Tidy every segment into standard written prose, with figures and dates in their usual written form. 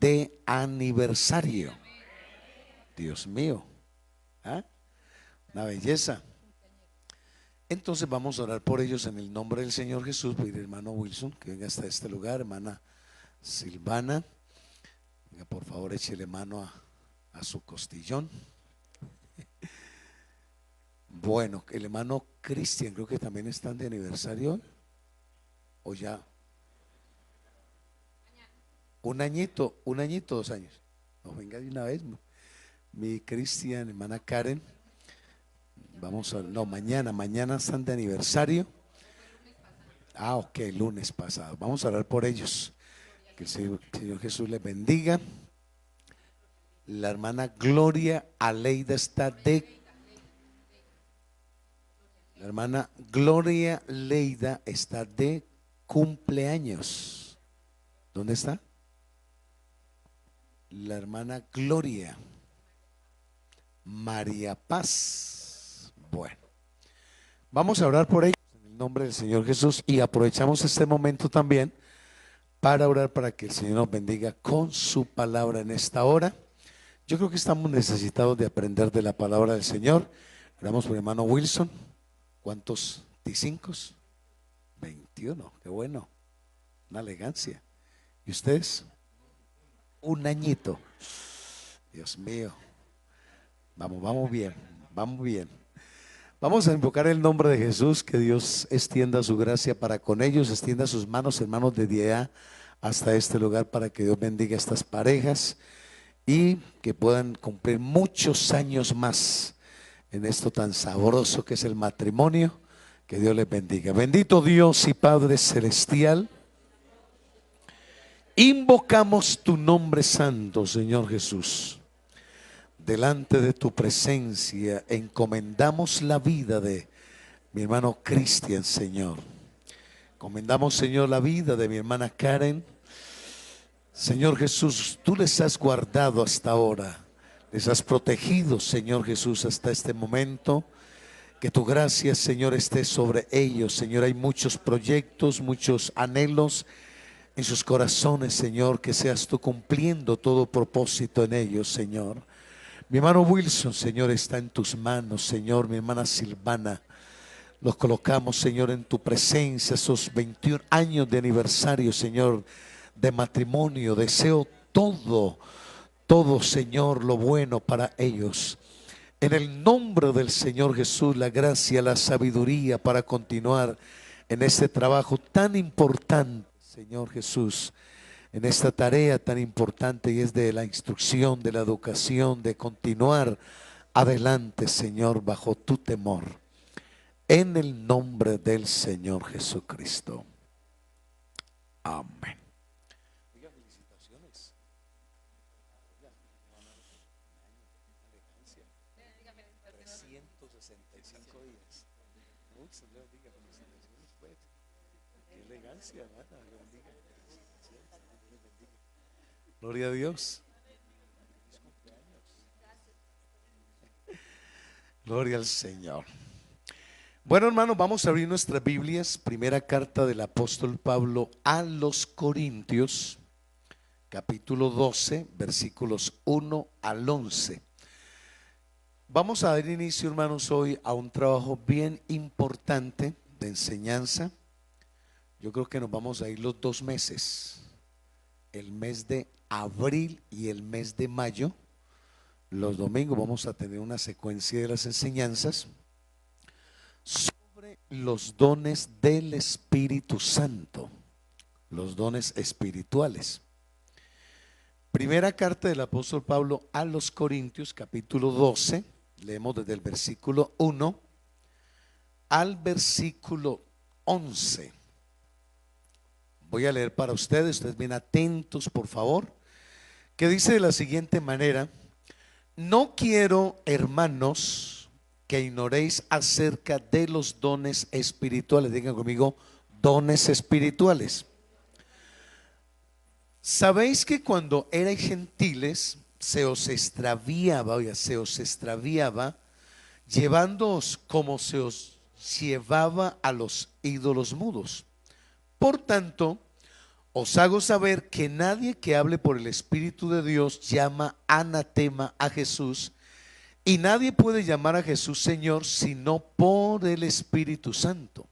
de aniversario. Dios mío, ¿ah? Una belleza. Entonces vamos a orar por ellos en el nombre del Señor Jesús. Voy a ir, hermano Wilson, que venga hasta este lugar, hermana Silvana, venga, por favor, échele mano a su costillón. Bueno, el hermano Cristian, creo que también están de aniversario hoy, o ya un añito, 2 años. No, venga de una vez, mi Cristian, hermana Karen. Vamos a, no, mañana están de aniversario. Ah, ok, lunes pasado. Vamos a orar por ellos. Que el Señor Jesús les bendiga. La hermana Gloria Aleida está de... La hermana Gloria Leida está de cumpleaños. ¿Dónde está? La hermana Gloria María Paz. Bueno, vamos a orar por ellos en el nombre del Señor Jesús y aprovechamos este momento también para orar para que el Señor nos bendiga con su palabra en esta hora. Yo creo que estamos necesitados de aprender de la palabra del Señor. Oramos por el hermano Wilson. ¿Cuántos T5? 21, qué bueno, una elegancia. ¿Y ustedes? Un añito. Dios mío. Vamos bien, vamos bien. Vamos a invocar el nombre de Jesús, que Dios extienda su gracia para con ellos, extienda sus manos, hermanos, desde allá hasta este lugar, para que Dios bendiga a estas parejas y que puedan cumplir muchos años más en esto tan sabroso que es el matrimonio. Que Dios les bendiga. Bendito Dios y Padre celestial, invocamos tu nombre santo, Señor Jesús. Delante de tu presencia encomendamos la vida de mi hermano Cristian, Señor. Encomendamos, Señor, la vida de mi hermana Karen. Señor Jesús, tú les has guardado hasta ahora, les has protegido, Señor Jesús, hasta este momento. Que tu gracia, Señor, esté sobre ellos, Señor. Hay muchos proyectos, muchos anhelos en sus corazones, Señor. Que seas tú cumpliendo todo propósito en ellos, Señor. Mi hermano Wilson, Señor, está en tus manos, Señor. Mi hermana Silvana, los colocamos, Señor, en tu presencia. Esos 21 años de aniversario, Señor, de matrimonio. Deseo todo, Señor, lo bueno para ellos. En el nombre del Señor Jesús, la gracia, la sabiduría para continuar en este trabajo tan importante, Señor Jesús, en esta tarea tan importante, y es de la instrucción, de la educación, de continuar adelante, Señor, bajo tu temor. En el nombre del Señor Jesucristo. Amén. Gloria a Dios. Gloria al Señor. Bueno, hermanos, vamos a abrir nuestras Biblias. Primera carta del apóstol Pablo a los Corintios, capítulo 12, versículos 1 al 11. Vamos a dar inicio, hermanos, hoy a un trabajo bien importante de enseñanza. Yo creo que nos vamos a ir los 2 meses, el mes de abril y el mes de mayo. Los domingos vamos a tener una secuencia de las enseñanzas sobre los dones del Espíritu Santo, los dones espirituales. Primera carta del apóstol Pablo a los Corintios, capítulo 12, leemos desde el versículo 1 al versículo 11. Voy a leer para ustedes bien atentos, por favor, que dice de la siguiente manera: no quiero, hermanos, que ignoréis acerca de los dones espirituales. Digan conmigo, dones espirituales. Sabéis que cuando erais gentiles se os extraviaba, llevándoos como se os llevaba a los ídolos mudos. Por tanto, Os hago saber que nadie que hable por el Espíritu de Dios llama anatema a Jesús, y nadie puede llamar a Jesús Señor sino por el Espíritu Santo.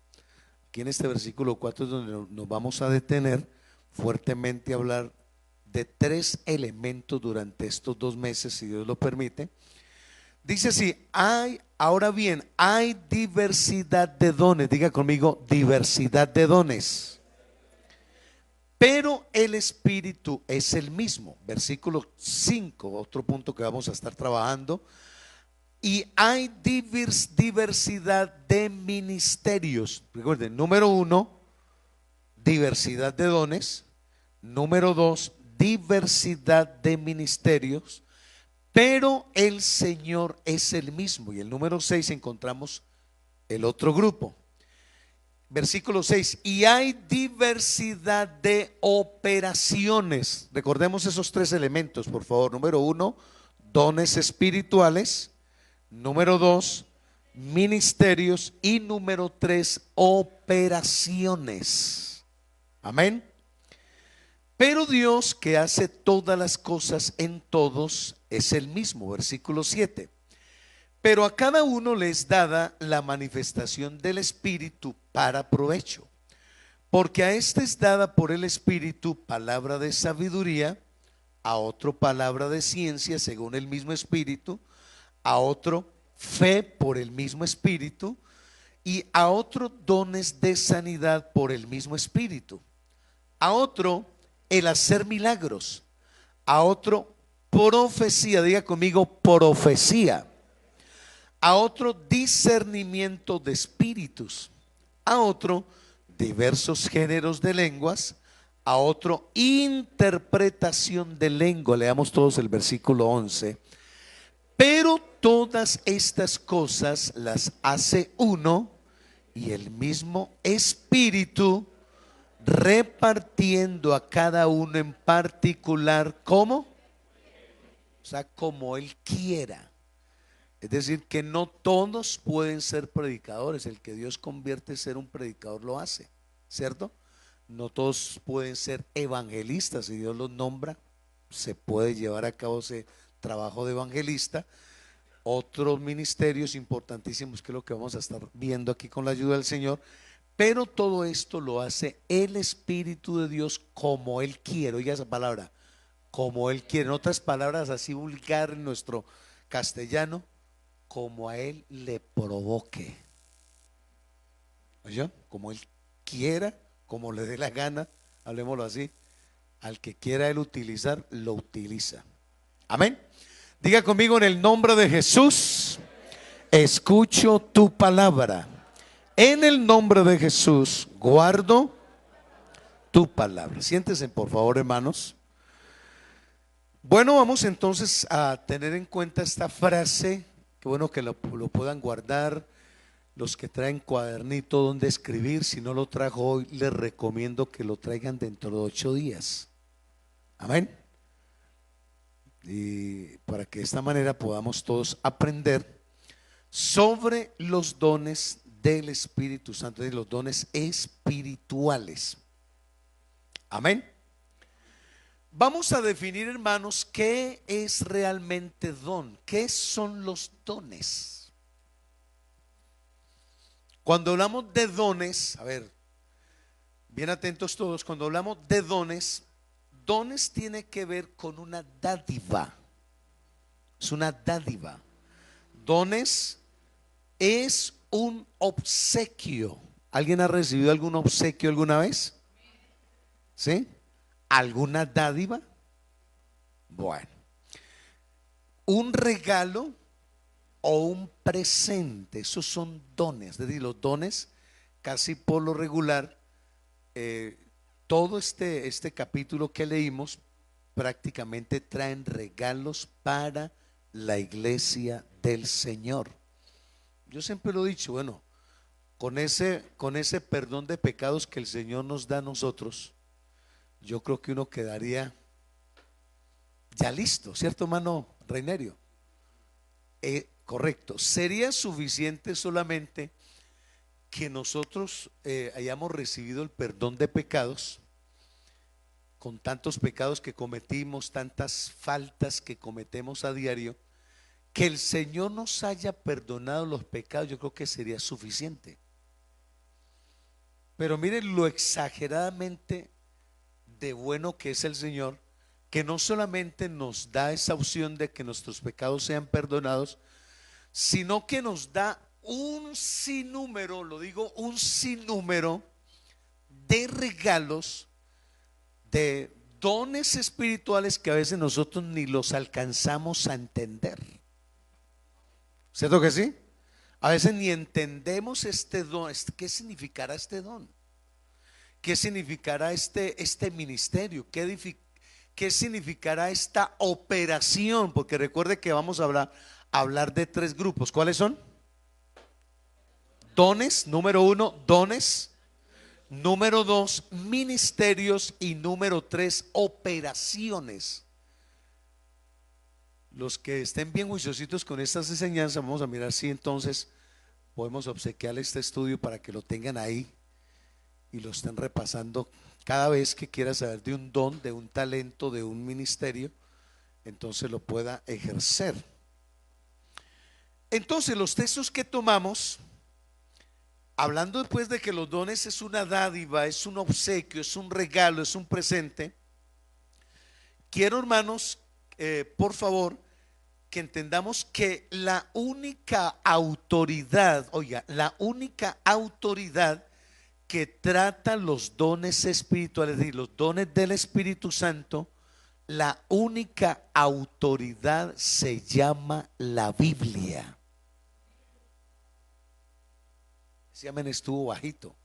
Aquí en este versículo 4 es donde nos vamos a detener fuertemente a hablar de tres elementos durante estos 2 meses, si Dios lo permite. Dice así: ahora bien, hay diversidad de dones. Diga conmigo, diversidad de dones. Pero el Espíritu es el mismo. Versículo 5, otro punto que vamos a estar trabajando. Y hay diversidad de ministerios. Recuerden, número 1, diversidad de dones. Número 2, diversidad de ministerios. Pero el Señor es el mismo. Y el número 6 encontramos el otro grupo. Versículo 6, y hay diversidad de operaciones. Recordemos esos 3 elementos, por favor. Número 1, dones espirituales. Número 2, ministerios. Y número 3, operaciones. Amén. Pero Dios, que hace todas las cosas en todos, es el mismo. Versículo 7. Pero a cada uno le es dada la manifestación del Espíritu para provecho. Porque a este es dada por el Espíritu palabra de sabiduría, a otro palabra de ciencia según el mismo Espíritu, a otro fe por el mismo Espíritu, y a otro dones de sanidad por el mismo Espíritu, a otro el hacer milagros, a otro profecía. Diga conmigo, profecía. A otro discernimiento de espíritus, a otro diversos géneros de lenguas, a otro interpretación de lengua. Leamos todos el versículo 11. Pero todas estas cosas las hace uno y el mismo Espíritu, repartiendo a cada uno en particular, ¿cómo? O sea, como Él quiera. Es decir, que no todos pueden ser predicadores. El que Dios convierte en ser un predicador lo hace, ¿cierto? No todos pueden ser evangelistas. Si Dios los nombra, se puede llevar a cabo ese trabajo de evangelista. Otros ministerios importantísimos, que es lo que vamos a estar viendo aquí con la ayuda del Señor. Pero todo esto lo hace el Espíritu de Dios como Él quiere. Oiga esa palabra, como Él quiere. En otras palabras, así vulgar en nuestro castellano, como a Él le provoque. ¿Oyó? Como Él quiera, como le dé la gana, hablemoslo así. Al que quiera Él utilizar, lo utiliza. Amén. Diga conmigo: en el nombre de Jesús, escucho tu palabra. En el nombre de Jesús, guardo tu palabra. Siéntense, por favor, hermanos. Bueno, vamos entonces a tener en cuenta esta frase. Qué bueno que lo puedan guardar. Los que traen cuadernito donde escribir, si no lo trajo hoy, les recomiendo que lo traigan dentro de 8 días. Amén. Y para que de esta manera podamos todos aprender sobre los dones del Espíritu Santo, de los dones espirituales. Amén. Vamos a definir, hermanos, qué es realmente don. ¿Qué son los dones? Cuando hablamos de dones, a ver, bien atentos todos, cuando hablamos de dones, dones tiene que ver con una dádiva. Es una dádiva. Dones es un obsequio. ¿Alguien ha recibido algún obsequio alguna vez? ¿Sí? ¿Alguna dádiva? Bueno, un regalo o un presente, esos son dones. Es decir, los dones, casi por lo regular, todo este capítulo que leímos prácticamente traen regalos para la iglesia del Señor. Yo siempre lo he dicho, bueno, con ese perdón de pecados que el Señor nos da a nosotros, yo creo que uno quedaría ya listo, ¿cierto, hermano Reinerio? Correcto. Sería suficiente solamente que nosotros hayamos recibido el perdón de pecados con tantos pecados que cometimos, tantas faltas que cometemos a diario, que el Señor nos haya perdonado los pecados, yo creo que sería suficiente. Pero miren lo exageradamente de bueno que es el Señor, que no solamente nos da esa opción de que nuestros pecados sean perdonados, sino que nos da un sinnúmero, lo digo, un sinnúmero de regalos, de dones espirituales que a veces nosotros ni los alcanzamos a entender. ¿Cierto que sí? A veces ni entendemos este don. ¿Qué significará este don? ¿Qué significará este ministerio? ¿Qué significará esta operación? Porque recuerde que vamos a hablar de tres grupos. ¿Cuáles son? Dones, número uno, dones. Número dos, ministerios. Y número tres, operaciones. Los que estén bien juiciositos con estas enseñanzas, vamos a mirar si entonces podemos obsequiarle este estudio para que lo tengan ahí y lo estén repasando cada vez que quiera saber de un don, de un talento, de un ministerio, entonces lo pueda ejercer. Entonces los textos que tomamos, hablando después de que los dones es una dádiva, es un obsequio, es un regalo, es un presente, quiero, hermanos, por favor, que entendamos que la única autoridad, oiga, la única autoridad que trata los dones espirituales y los dones del Espíritu Santo, la única autoridad se llama la Biblia. Ese amén estuvo bajito.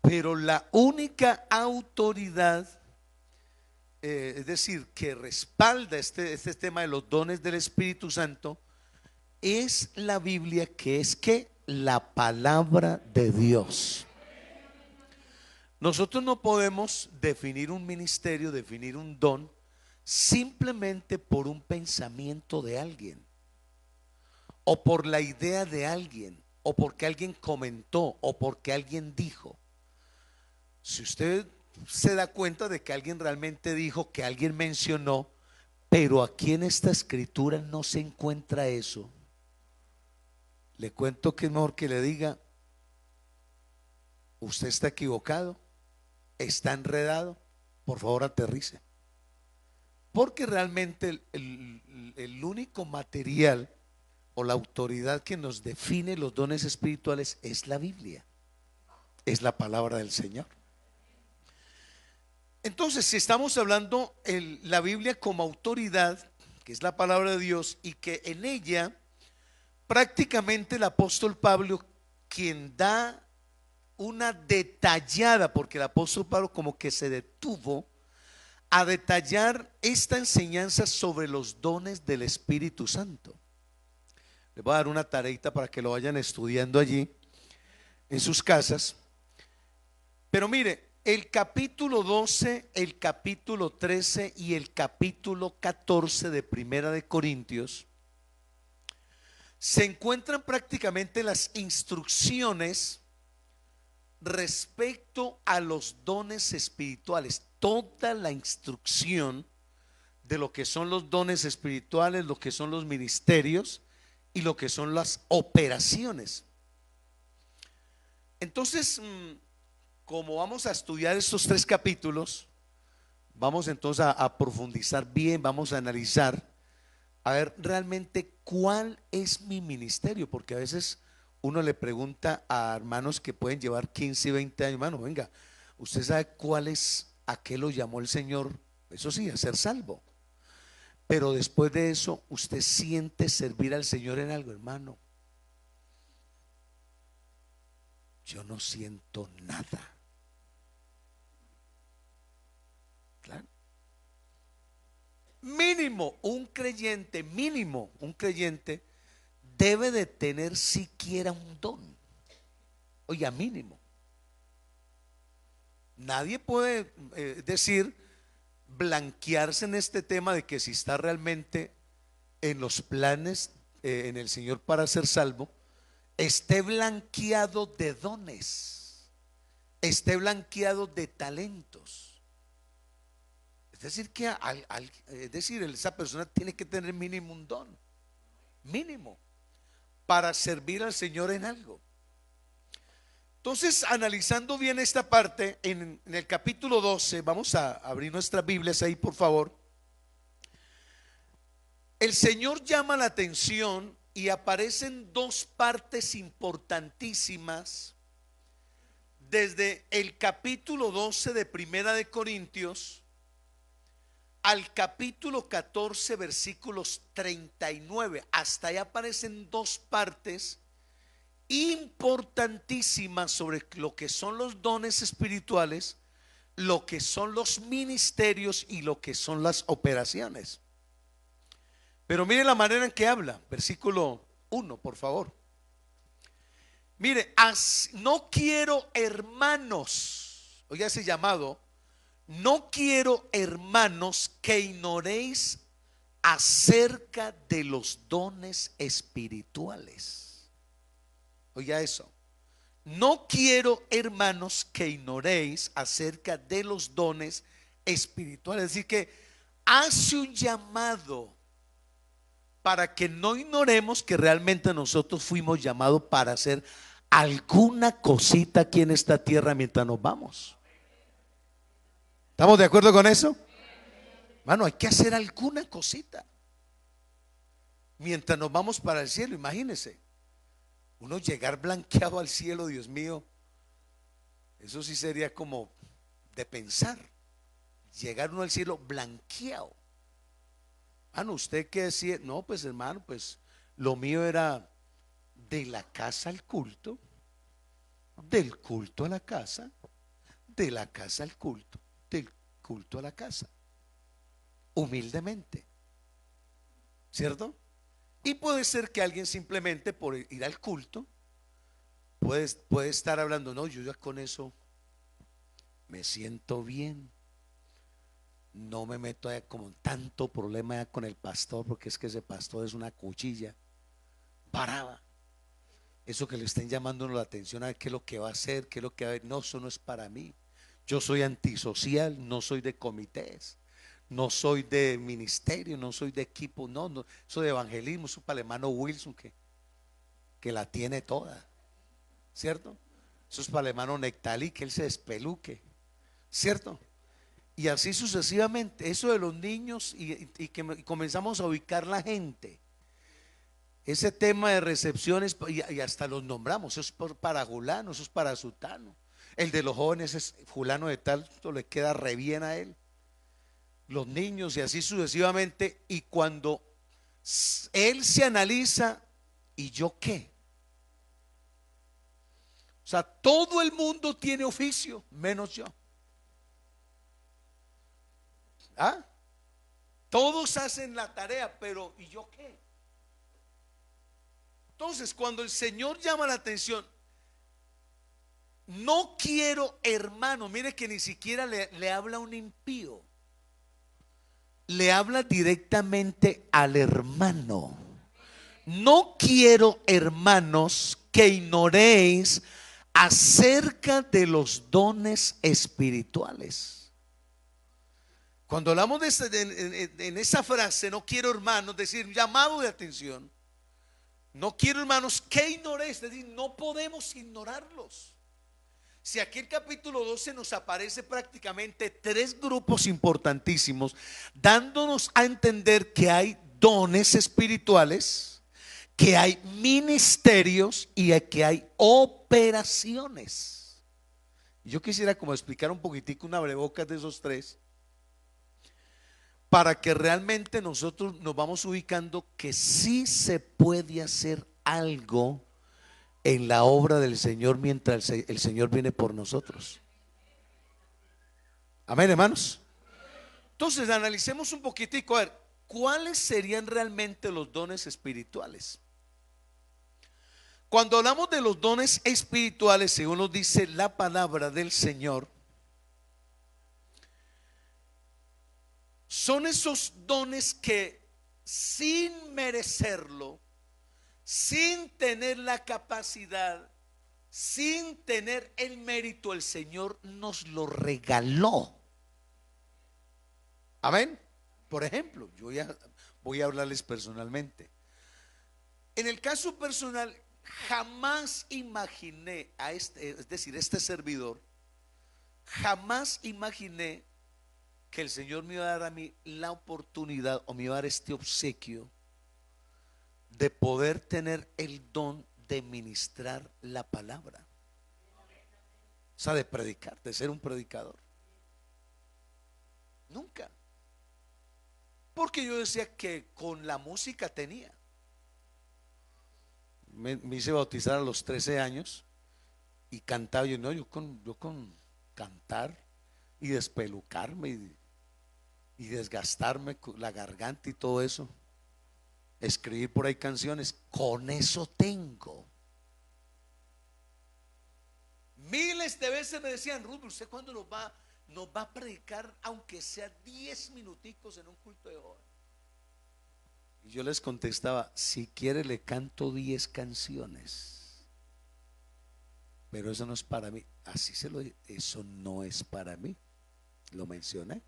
Pero la única autoridad, es decir, que respalda este tema de los dones del Espíritu Santo, es la Biblia, que es que la palabra de Dios. Nosotros no podemos definir un ministerio, definir un don, simplemente por un pensamiento de alguien, o por la idea de alguien, o porque alguien comentó, o porque alguien dijo. Si usted se da cuenta de que alguien realmente dijo, que alguien mencionó, pero aquí en esta escritura no se encuentra eso, le cuento que es mejor que le diga: usted está equivocado, está enredado, por favor aterrice. Porque realmente el único material o la autoridad que nos define los dones espirituales es la Biblia, es la palabra del Señor. Entonces, si estamos hablando la Biblia como autoridad, que es la palabra de Dios, y que en ella prácticamente el apóstol Pablo, quien da una detallada, porque el apóstol Pablo como que se detuvo a detallar esta enseñanza sobre los dones del Espíritu Santo. Les voy a dar una tareita para que lo vayan estudiando allí en sus casas. Pero mire, el capítulo 12, el capítulo 13 y el capítulo 14 de Primera de Corintios se encuentran prácticamente las instrucciones respecto a los dones espirituales. Toda la instrucción de lo que son los dones espirituales, lo que son los ministerios y lo que son las operaciones. Entonces, como vamos a estudiar estos tres capítulos, vamos entonces a profundizar bien, vamos a analizar, a ver realmente cuál es mi ministerio, porque a veces uno le pregunta a hermanos que pueden llevar 15 y 20 años: hermano, venga, ¿usted sabe cuál es, a qué lo llamó el Señor? Eso sí, a ser salvo. Pero después de eso, ¿usted siente servir al Señor en algo? Hermano, yo no siento nada. Claro. Mínimo un creyente debe de tener siquiera un don. Oiga, mínimo. Nadie puede decir, blanquearse en este tema de que si está realmente en los planes en el Señor para ser salvo, esté blanqueado de dones, esté blanqueado de talentos. decir que es decir, esa persona tiene que tener mínimo un don, mínimo, para servir al Señor en algo. Entonces, analizando bien esta parte, en el capítulo 12, vamos a abrir nuestras Biblias ahí, por favor. El Señor llama la atención y aparecen dos partes importantísimas desde el capítulo 12 de Primera de Corintios al capítulo 14 versículos 39. Hasta ahí aparecen dos partes importantísimas sobre lo que son los dones espirituales, lo que son los ministerios y lo que son las operaciones. Pero mire la manera en que habla, versículo 1, por favor. Mire, no quiero, hermanos, oiga ese llamado, no quiero, hermanos, que ignoréis acerca de los dones espirituales. Oiga eso. No quiero, hermanos, que ignoréis acerca de los dones espirituales. Es decir, que hace un llamado para que no ignoremos que realmente nosotros fuimos llamados para hacer alguna cosita aquí en esta tierra mientras nos vamos. ¿Estamos de acuerdo con eso? Mano, hay que hacer alguna cosita mientras nos vamos para el cielo. Imagínense, uno llegar blanqueado al cielo, Dios mío, eso sí sería como de pensar. Llegar uno al cielo blanqueado. Mano, ¿usted qué decía? No, pues hermano, pues lo mío era de la casa al culto, del culto a la casa, de la casa al culto, del culto a la casa, humildemente, ¿cierto? Y puede ser que alguien simplemente por ir al culto puede estar hablando, no, yo ya con eso me siento bien, no me meto como tanto problema con el pastor, porque es que ese pastor es una cuchilla parada. Eso que le estén llamando la atención a ver qué es lo que va a hacer, qué es lo que va a ver. No, eso no es para mí. Yo soy antisocial, no soy de comités, no soy de ministerio, no soy de equipo, no, no, eso de evangelismo, eso para el hermano Wilson que la tiene toda, ¿cierto? Eso es para el hermano Nectalí, que él se despeluque, ¿cierto? Y así sucesivamente, eso de los niños y que comenzamos a ubicar la gente. Ese tema de recepciones y hasta los nombramos, eso es para Julano, eso es para Sutano. El de los jóvenes es fulano de tal, esto le queda re bien a él. Los niños y así sucesivamente. Y cuando él se analiza, ¿y yo qué? O sea, todo el mundo tiene oficio, menos yo. ¿Ah? Todos hacen la tarea, pero ¿y yo qué? Entonces, cuando el Señor llama la atención, no quiero, hermano, mire que ni siquiera le habla a un impío, le habla directamente al hermano. No quiero, hermanos, que ignoréis acerca de los dones espirituales. Cuando hablamos en esa frase, no quiero, hermanos, decir llamado de atención. No quiero, hermanos, que ignoréis, es decir, no podemos ignorarlos. Si aquí en capítulo 12 nos aparece prácticamente tres grupos importantísimos, dándonos a entender que hay dones espirituales, que hay ministerios y que hay operaciones. Yo quisiera como explicar un poquitico, una breboca de esos tres, para que realmente nosotros nos vamos ubicando que sí se puede hacer algo en la obra del Señor mientras el Señor viene por nosotros. Amén, hermanos. Entonces analicemos un poquitico, a ver, ¿cuáles serían realmente los dones espirituales? Cuando hablamos de los dones espirituales, según nos dice la palabra del Señor, son esos dones que sin merecerlo, sin tener la capacidad, sin tener el mérito, el Señor nos lo regaló. Amén. Por ejemplo, voy a hablarles personalmente. En el caso personal, jamás imaginé es decir, este servidor, jamás imaginé que el Señor me iba a dar a mí la oportunidad o me iba a dar este obsequio de poder tener el don de ministrar la palabra. O sea, de predicar, de ser un predicador. Nunca. Porque yo decía que con la música tenía. Me hice bautizar a los 13 años y cantaba. Yo no, yo con cantar y despelucarme y desgastarme la garganta y todo eso, escribir por ahí canciones, con eso tengo. Miles de veces me decían: Ruth, ¿usted cuándo nos va a predicar, aunque sea 10 minuticos en un culto de hoy? Y yo les contestaba: si quiere le canto 10 canciones, pero eso no es para mí. Así eso no es para mí. Lo mencioné.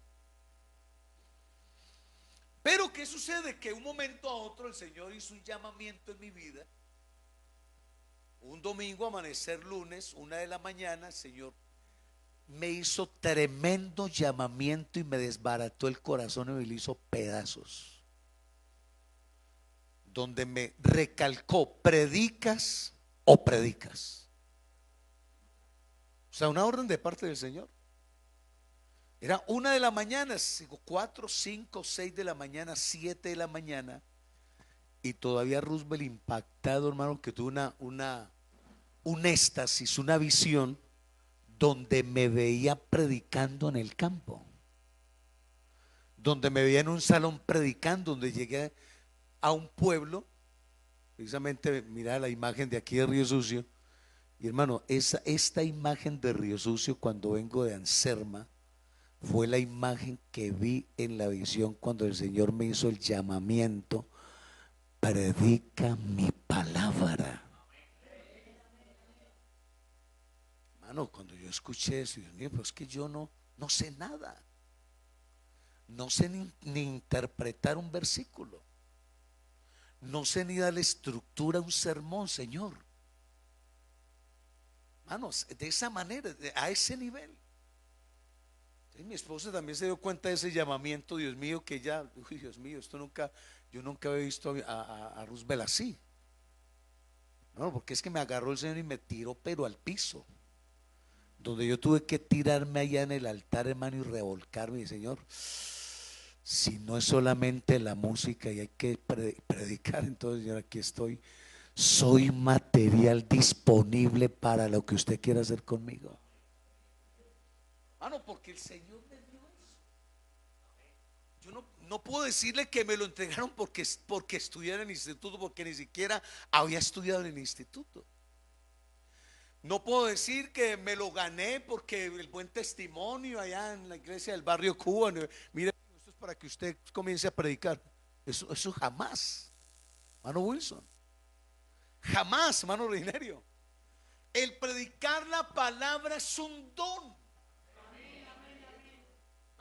Pero ¿qué sucede? Que un momento a otro el Señor hizo un llamamiento en mi vida. Un domingo, amanecer lunes, 1 de la mañana, el Señor me hizo tremendo llamamiento y me desbarató el corazón y me lo hizo pedazos. Donde me recalcó: predicas o predicas. O sea, una orden de parte del Señor. Era 1 de la mañana, 4, 5, 6 de la mañana, 7 de la mañana. Y todavía Roosevelt impactado, hermano, que tuvo un éxtasis, una visión, donde me veía predicando en el campo, donde me veía en un salón predicando, donde llegué a un pueblo, precisamente, mira la imagen de aquí de Río Sucio. Y hermano, esta imagen de Río Sucio, cuando vengo de Anserma, fue la imagen que vi en la visión cuando el Señor me hizo el llamamiento: predica mi palabra. Hermano, cuando yo escuché eso, Dios mío, pero es que yo no sé nada. No sé ni interpretar un versículo. No sé ni darle estructura a un sermón, Señor. Hermanos, de esa manera, a ese nivel. Y mi esposa también se dio cuenta de ese llamamiento, Dios mío, que ya, uy, Dios mío, yo nunca había visto a Roosevelt así. No, porque es que me agarró el Señor y me tiró, pero al piso, donde yo tuve que tirarme allá en el altar, hermano, y revolcarme. Y Señor, si no es solamente la música y hay que predicar, entonces, Señor, aquí estoy. Soy material disponible para lo que usted quiera hacer conmigo. Porque el Señor me dio eso. Yo no puedo decirle que me lo entregaron porque estudié en el instituto, porque ni siquiera había estudiado en el instituto. No puedo decir que me lo gané porque el buen testimonio allá en la iglesia del barrio Cuba. Mire, esto es para que usted comience a predicar. Eso jamás, hermano Wilson. Jamás, hermano Reinerio. El predicar la palabra es un don.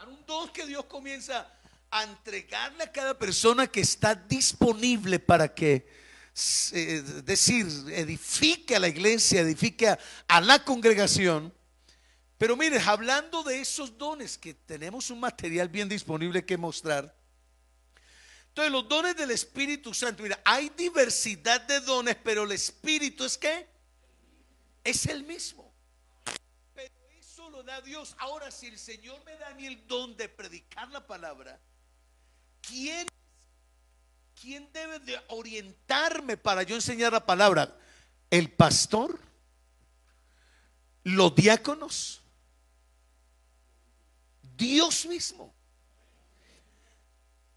Un don que Dios comienza a entregarle a cada persona que está disponible para que, decir, edifique a la iglesia, edifique a la congregación. Pero mire, hablando de esos dones, que tenemos un material bien disponible que mostrar. Entonces, los dones del Espíritu Santo, mira, hay diversidad de dones, pero el Espíritu es ¿qué? Es el mismo. Pero eso lo da Dios. Ahora, si el Señor me da a mí el don de predicar la palabra, ¿quién debe de orientarme para yo enseñar la palabra? ¿El pastor? ¿Los diáconos? Dios mismo.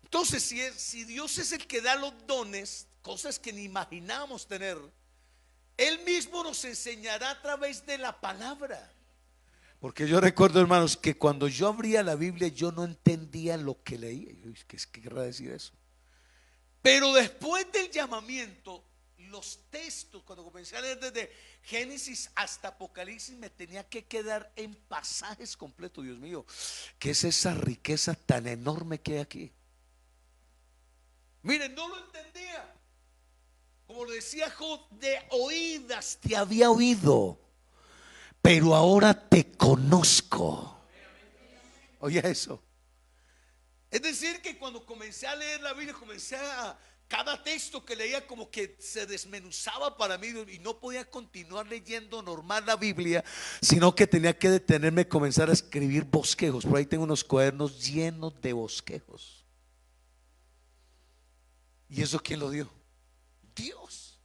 Entonces, si Dios es el que da los dones, cosas que ni imaginamos tener, Él mismo nos enseñará a través de la palabra. Porque yo recuerdo, hermanos, que cuando yo abría la Biblia, yo no entendía lo que leía. ¿Qué querrá decir eso? Pero después del llamamiento, los textos, cuando comencé a leer desde Génesis hasta Apocalipsis, me tenía que quedar en pasajes completos. Dios mío, ¿qué es esa riqueza tan enorme que hay aquí? Miren, no lo entendía. Como lo decía Job, de oídas te había oído, pero ahora te conozco. Oye eso. Es decir, que cuando comencé a leer la Biblia, cada texto que leía como que se desmenuzaba para mí y no podía continuar leyendo normal la Biblia, sino que tenía que detenerme y comenzar a escribir bosquejos. Por ahí tengo unos cuadernos llenos de bosquejos. ¿Y eso quién lo dio? Dios.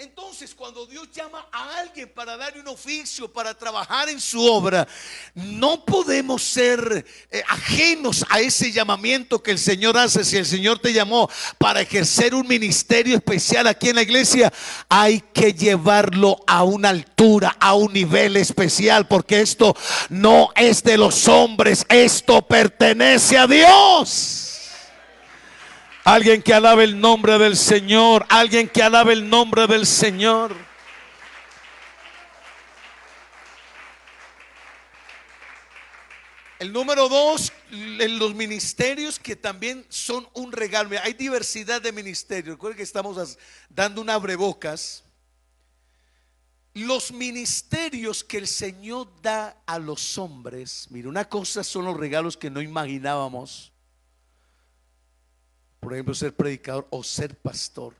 Entonces, cuando Dios llama a alguien para darle un oficio, para trabajar en su obra, no podemos ser ajenos a ese llamamiento que el Señor hace. Si el Señor te llamó para ejercer un ministerio especial aquí en la iglesia, hay que llevarlo a una altura, a un nivel especial, porque esto no es de los hombres, esto pertenece a Dios. Alguien que alabe el nombre del Señor. Alguien que alabe el nombre del Señor. El número 2, en los ministerios que también son un regalo. Hay diversidad de ministerios. Recuerden que estamos dando un abrebocas. Los ministerios que el Señor da a los hombres. Mira, una cosa son los regalos que no imaginábamos. Por ejemplo, ser predicador o ser pastor.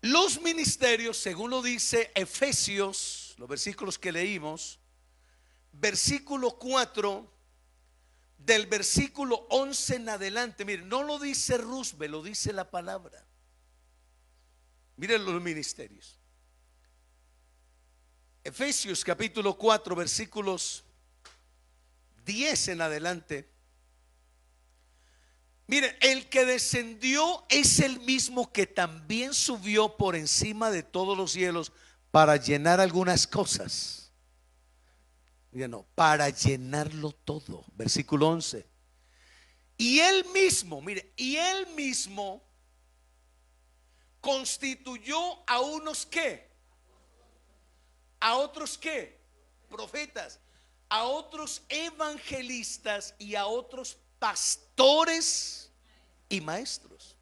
Los ministerios, según lo dice Efesios, los versículos que leímos, versículo 4, del versículo 11 en adelante. Miren, no lo dice Roosevelt, lo dice la palabra. Miren los ministerios. Efesios capítulo 4, versículos 10 en adelante. Miren, el que descendió es el mismo que también subió por encima de todos los cielos para llenar algunas cosas. Miren, no, para llenarlo todo. Versículo 11. Y él mismo, mire, y él mismo constituyó a unos ¿qué? A otros ¿qué? Profetas, a otros evangelistas y a otros pastores y maestros.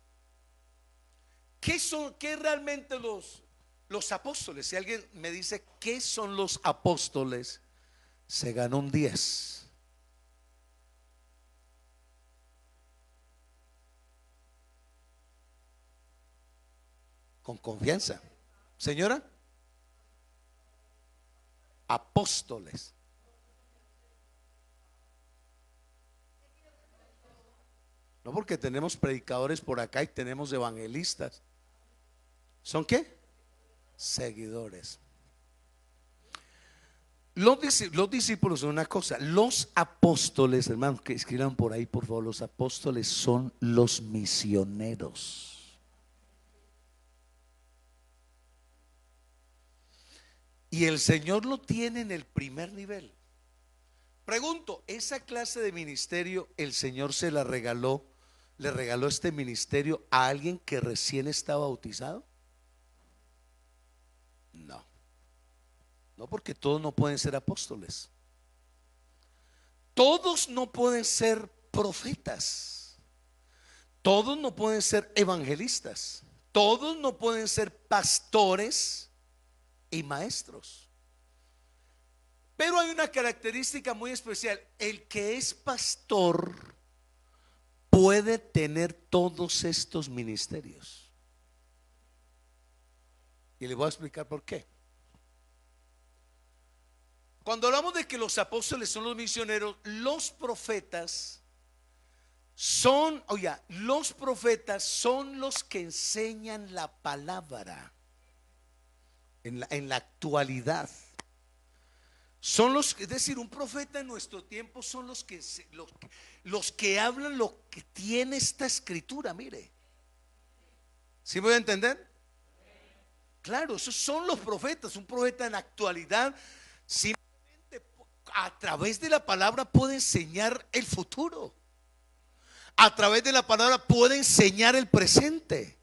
¿Qué son? ¿Qué realmente los apóstoles? Si alguien me dice qué son los apóstoles, se ganó un 10. Con confianza. Señora, apóstoles. No, porque tenemos predicadores por acá y tenemos evangelistas. ¿Son qué? Seguidores. Los discípulos son una cosa. Los apóstoles, hermanos, que escriban por ahí, por favor. Los apóstoles son los misioneros. Y el Señor lo tiene en el primer nivel. Pregunto, ¿esa clase de ministerio el Señor se la regaló? ¿Le regaló este ministerio a alguien que recién está bautizado? No. No, porque todos no pueden ser apóstoles. Todos no pueden ser profetas. Todos no pueden ser evangelistas. Todos no pueden ser pastores y maestros. Pero hay una característica muy especial. El que es pastor puede tener todos estos ministerios. Y le voy a explicar por qué. Cuando hablamos de que los apóstoles son los misioneros, los profetas son, oiga, los profetas son los que enseñan la palabra en la actualidad. Son los, es decir, un profeta en nuestro tiempo son los que hablan lo que tiene esta escritura. Mire, ¿sí voy a entender? Claro, esos son los profetas. Un profeta en la actualidad simplemente a través de la palabra puede enseñar el futuro. A través de la palabra puede enseñar el presente.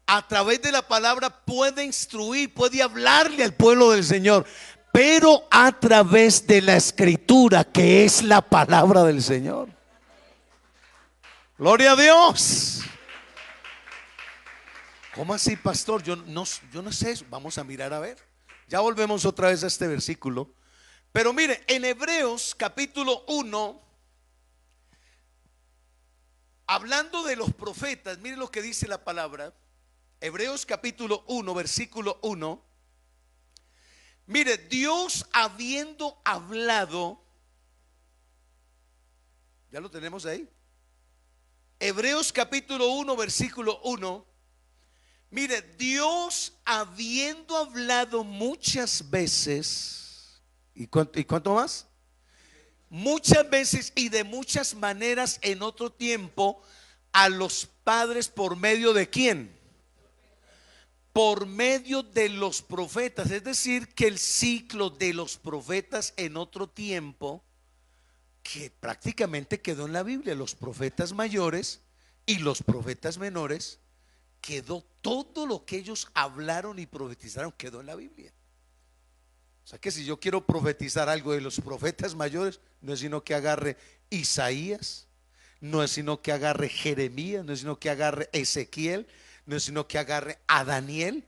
a través de la palabra puede instruir, puede hablarle al pueblo del Señor, pero a través de la escritura, que es la palabra del Señor. Gloria a Dios. ¿Cómo así, pastor? Yo no sé eso. Vamos a mirar a ver. Ya volvemos otra vez a este versículo. Pero mire, en Hebreos capítulo 1, hablando de los profetas, mire lo que dice la palabra. Hebreos capítulo 1, versículo 1. Mire, Dios habiendo hablado, ¿ya lo tenemos ahí? Hebreos capítulo 1, versículo 1. Mire, Dios habiendo hablado muchas veces, ¿y cuánto más? Muchas veces y de muchas maneras en otro tiempo a los padres, ¿por medio de quién? Por medio de los profetas. Es decir, que el ciclo de los profetas en otro tiempo, que prácticamente quedó en la Biblia, los profetas mayores y los profetas menores, quedó todo lo que ellos hablaron y profetizaron, quedó en la Biblia. O sea que si yo quiero profetizar algo de los profetas mayores, no es sino que agarre Isaías, no es sino que agarre Jeremías, no es sino que agarre Ezequiel, no es sino que agarre a Daniel,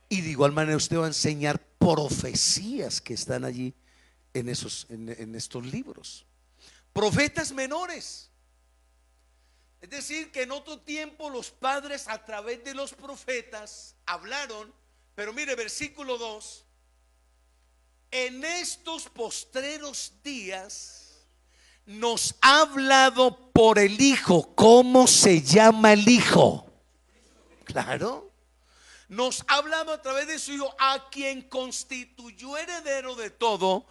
y de igual manera usted va a enseñar profecías que están allí en estos libros. Profetas menores. Es decir, que en otro tiempo los padres a través de los profetas hablaron, pero mire, versículo 2, en estos postreros días nos ha hablado por el Hijo. ¿Cómo se llama el Hijo? Claro, nos ha hablado a través de su Hijo, a quien constituyó heredero de todo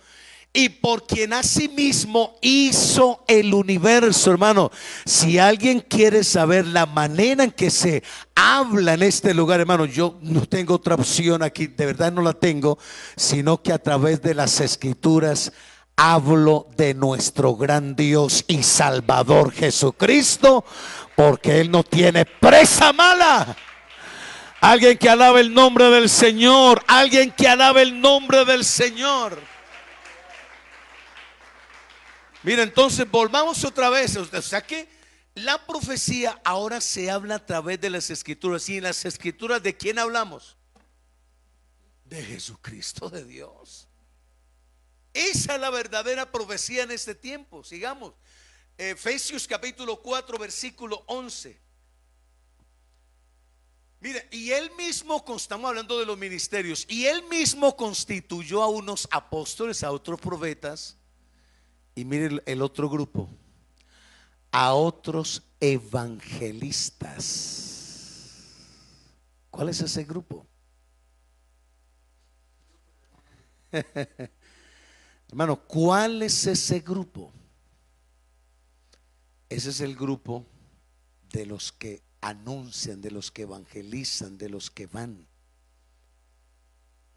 y por quien asimismo hizo el universo. Hermano, si alguien quiere saber la manera en que se habla en este lugar, hermano, yo no tengo otra opción aquí, de verdad no la tengo, sino que a través de las escrituras hablo de nuestro gran Dios y Salvador Jesucristo, porque Él no tiene presa mala. Alguien que alabe el nombre del Señor, alguien que alabe el nombre del Señor. Mira, entonces volvamos otra vez. O sea que la profecía ahora se habla a través de las escrituras. ¿Y en las escrituras de quién hablamos? De Jesucristo, de Dios. Esa es la verdadera profecía en este tiempo. Sigamos. Efesios capítulo 4, versículo 11. Mire, y él mismo, estamos hablando de los ministerios, y él mismo constituyó a unos apóstoles, a otros profetas. Y mire el otro grupo, a otros evangelistas. ¿Cuál es ese grupo? Hermano, ¿cuál es ese grupo? Ese es el grupo de los que anuncian, de los que evangelizan, de los que van.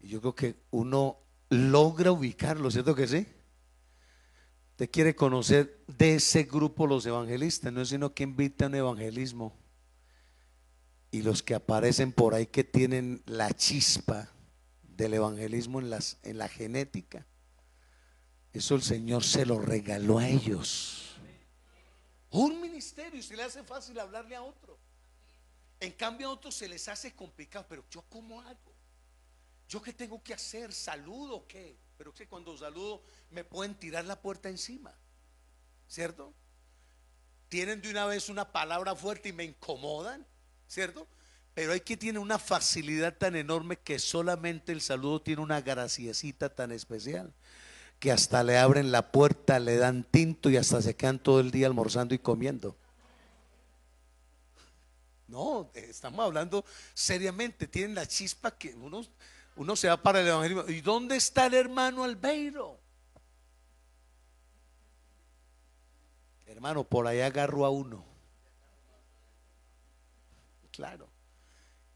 Y yo creo que uno logra ubicarlo, ¿cierto que sí? Usted quiere conocer de ese grupo los evangelistas, no es sino que invitan evangelismo. Y los que aparecen por ahí que tienen la chispa del evangelismo en la genética, eso el Señor se lo regaló a ellos. Un ministerio, y se le hace fácil hablarle a otro. En cambio a otros se les hace complicado. Pero yo ¿cómo hago? ¿Yo qué tengo que hacer? ¿Saludo o qué? Pero que cuando saludo me pueden tirar la puerta encima, ¿cierto? Tienen de una vez una palabra fuerte y me incomodan, ¿cierto? Pero hay que tiene una facilidad tan enorme que solamente el saludo tiene una graciecita tan especial que hasta le abren la puerta, le dan tinto y hasta se quedan todo el día almorzando y comiendo. No, estamos hablando seriamente. Tienen la chispa que uno se va para el evangelismo. ¿Y dónde está el hermano Albeiro? Hermano, por ahí agarro a uno. Claro.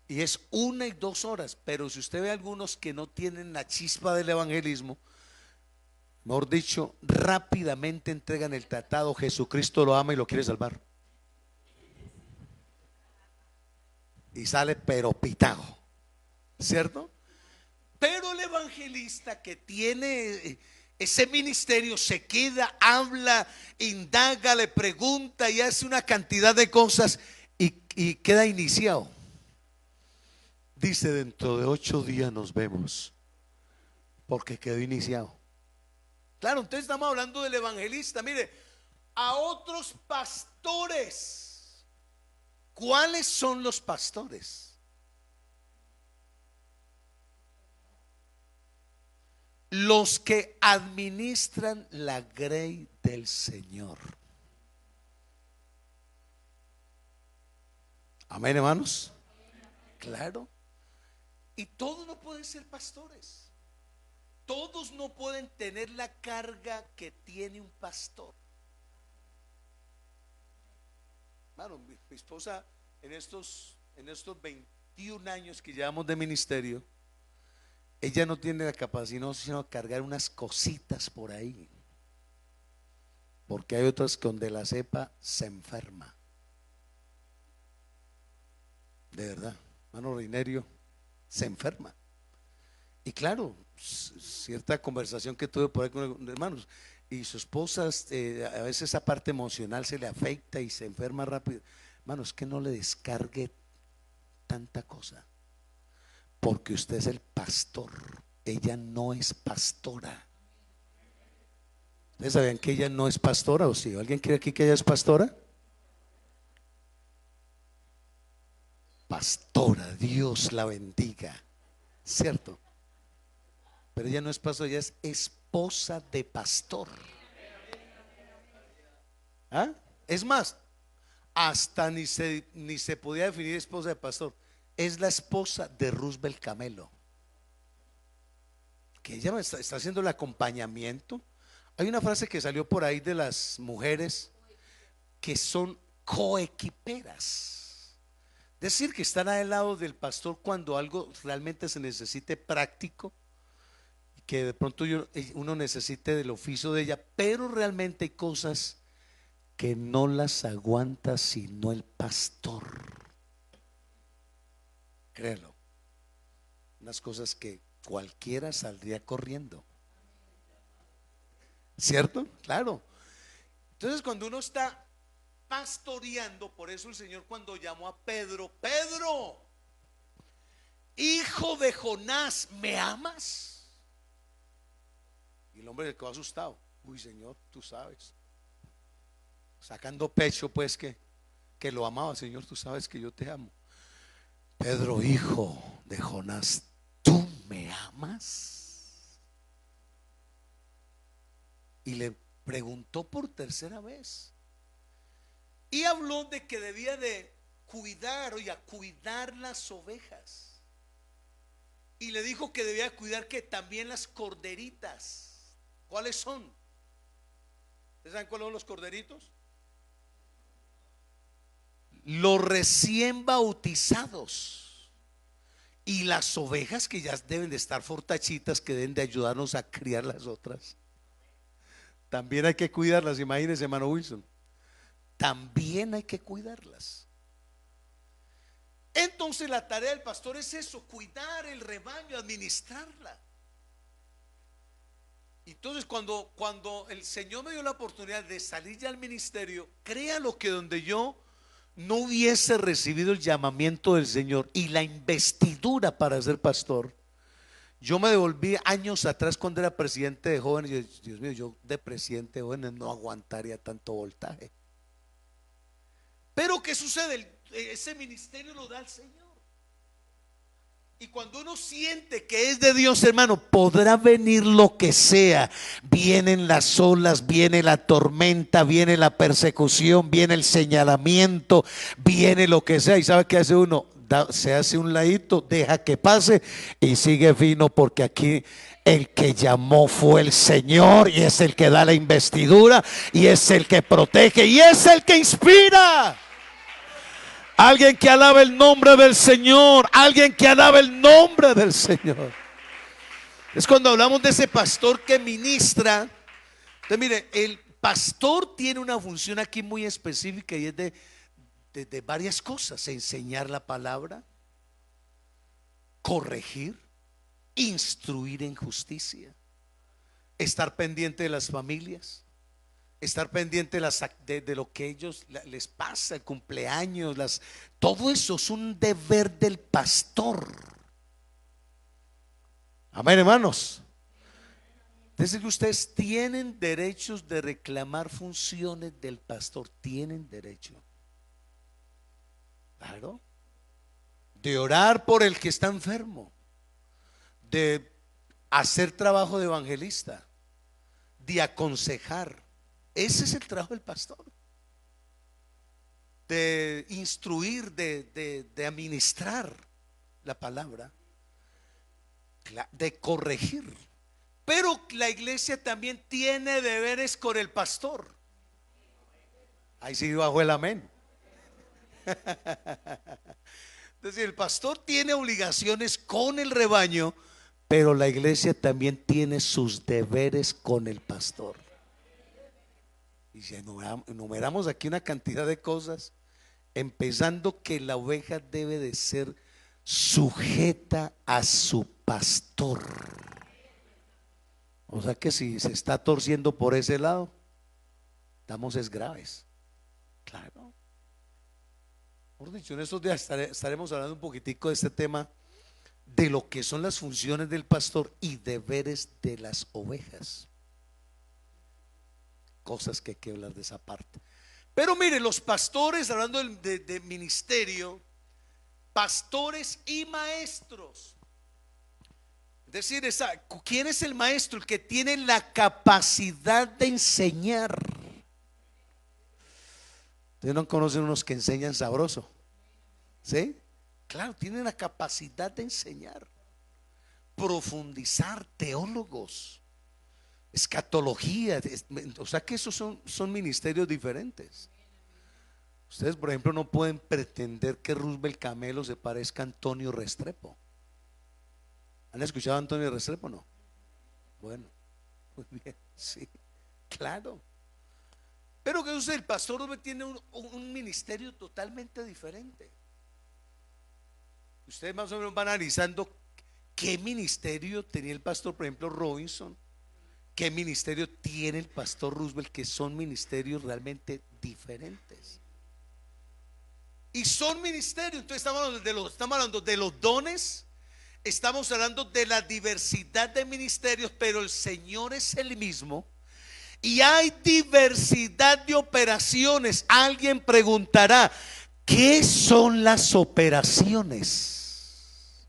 Y es 1 y 2 horas. Pero si usted ve a algunos que no tienen la chispa del evangelismo, mejor dicho, rápidamente entregan el tratado. Jesucristo lo ama y lo quiere salvar. y sale pero pitado, ¿cierto? Pero el evangelista que tiene ese ministerio se queda, habla, indaga, le pregunta y hace una cantidad de cosas y queda iniciado. Dice: dentro de 8 días nos vemos, porque quedó iniciado. Claro, entonces estamos hablando del evangelista. Mire, a otros pastores. ¿Cuáles son los pastores? Los que administran la grey del Señor. Amén, hermanos. Claro. Y todos no pueden ser pastores. Todos no pueden tener la carga que tiene un pastor. Bueno, mi esposa en estos 21 años que llevamos de ministerio, ella no tiene la capacidad sino cargar unas cositas por ahí, porque hay otras que donde la sepa se enferma. De verdad, hermano Reinerio, se enferma. Y claro, cierta conversación que tuve por ahí con hermanos, y su esposa a veces esa parte emocional se le afecta y se enferma rápido. Hermanos, que no le descargue tanta cosa, porque usted es el pastor, ella no es pastora. ¿Ustedes sabían que ella no es pastora? ¿O sí? ¿Alguien cree aquí que ella es pastora? Pastora, Dios la bendiga, ¿cierto? Pero ella no es pastora, ella es esposa de pastor. ¿Ah? Es más, hasta ni se podía definir esposa de pastor. Es la esposa de Roosevelt Camelo, que ella está haciendo el acompañamiento. Hay una frase que salió por ahí de las mujeres que son coequiperas. Decir que están al lado del pastor cuando algo realmente se necesite práctico, que de pronto uno necesite del oficio de ella, pero realmente hay cosas que no las aguanta sino el pastor. Créelo. Unas cosas que cualquiera saldría corriendo, ¿cierto? Claro. Entonces cuando uno está pastoreando, por eso el Señor cuando llamó a Pedro: Pedro, hijo de Jonás, ¿me amas? Y el hombre se quedó asustado. Uy, Señor, tú sabes, sacando pecho pues que lo amaba. Señor, tú sabes que yo te amo. Pedro, hijo de Jonás, ¿tú me amas? Y le preguntó por tercera vez. Y habló de que debía de cuidar, oiga, cuidar las ovejas. Y le dijo que debía cuidar que también las corderitas. ¿Cuáles son? ¿Ustedes saben cuáles son los corderitos? Los recién bautizados. Y las ovejas que ya deben de estar fortachitas, que deben de ayudarnos a criar las otras. También hay que cuidarlas, imagínense, hermano Wilson. También hay que cuidarlas. Entonces la tarea del pastor es eso: cuidar el rebaño, administrarla. Entonces cuando el Señor me dio la oportunidad de salir ya al ministerio, créalo que donde yo no hubiese recibido el llamamiento del Señor y la investidura para ser pastor, yo me devolví años atrás cuando era presidente de jóvenes. Y Dios mío, yo de presidente de jóvenes no aguantaría tanto voltaje. Pero ¿qué sucede? Ese ministerio lo da el Señor. Y cuando uno siente que es de Dios, hermano, podrá venir lo que sea. Vienen las olas, viene la tormenta, viene la persecución, viene el señalamiento, viene lo que sea. ¿Y sabe qué hace uno? Se hace un ladito, deja que pase y sigue fino, porque aquí el que llamó fue el Señor, y es el que da la investidura, y es el que protege, y es el que inspira. Alguien que alabe el nombre del Señor. Alguien que alabe el nombre del Señor. Es cuando hablamos de ese pastor que ministra. Entonces mire, el pastor tiene una función aquí muy específica, y es de de varias cosas: enseñar la palabra, corregir, instruir en justicia, estar pendiente de las familias, estar pendiente de lo que ellos les pasa, el cumpleaños, todo eso es un deber del pastor. Amén, hermanos. Es decir, que ustedes tienen derechos de reclamar funciones del pastor, tienen derecho, claro, de orar por el que está enfermo, de hacer trabajo de evangelista, de aconsejar. Ese es el trabajo del pastor, de instruir, de administrar la palabra, de corregir. Pero la iglesia también tiene deberes con el pastor. Ahí sí bajo el amén. Es decir, el pastor tiene obligaciones con el rebaño, pero la iglesia también tiene sus deberes con el pastor. Y si enumeramos aquí una cantidad de cosas, empezando que la oveja debe de ser sujeta a su pastor. O sea que si se está torciendo por ese lado, estamos graves. Claro. Por dicho, en estos días estaremos hablando un poquitico de este tema, de lo que son las funciones del pastor y deberes de las ovejas. Cosas que hay que hablar de esa parte. Pero mire, los pastores, hablando de ministerio, pastores y maestros. Es decir, ¿quién es el maestro? El que tiene la capacidad de enseñar. Ustedes no conocen unos que enseñan sabroso, ¿sí? Claro, tienen la capacidad de enseñar, profundizar, teólogos, escatología. O sea que esos son ministerios diferentes. Ustedes, por ejemplo, no pueden pretender que Roosevelt Camelo se parezca a Antonio Restrepo. ¿Han escuchado a Antonio Restrepo? No. Bueno, muy bien, sí, claro. Pero que usted, el pastor tiene un ministerio totalmente diferente. Ustedes más o menos van analizando qué ministerio tenía el pastor, por ejemplo, Robinson, qué ministerio tiene el pastor Roosevelt, que son ministerios realmente diferentes. Y son ministerios, entonces estamos hablando de los dones, estamos hablando de la diversidad de ministerios, pero el Señor es el mismo. Y hay diversidad de operaciones. Alguien preguntará, ¿qué son las operaciones?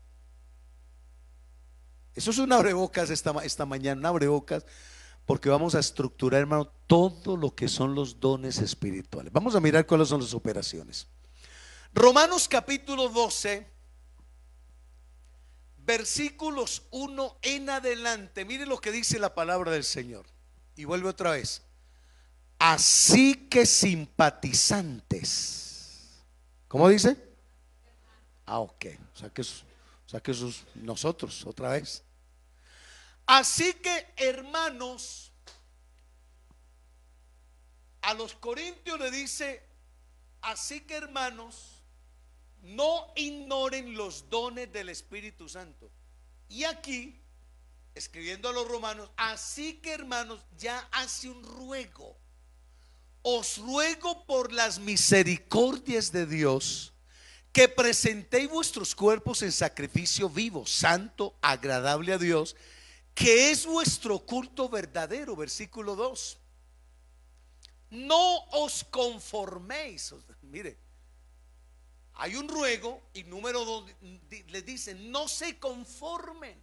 Eso es un abrebocas esta mañana, un abrebocas, porque vamos a estructurar, hermano, todo lo que son los dones espirituales. Vamos a mirar cuáles son las operaciones. Romanos capítulo 12, versículos 1 en adelante. Mire lo que dice la palabra del Señor. Y vuelve otra vez. Así que simpatizantes. ¿Cómo dice? Ok. O sea que eso es nosotros, otra vez. Así que, hermanos, a los corintios le dice: así que, hermanos, no ignoren los dones del Espíritu Santo. Y aquí, escribiendo a los romanos, así que, hermanos, ya hace un ruego. Os ruego por las misericordias de Dios que presentéis vuestros cuerpos en sacrificio vivo, santo, agradable a Dios, que es vuestro culto verdadero. Versículo 2. No os conforméis. Mire, hay un ruego, y número 2 le dice: no se conformen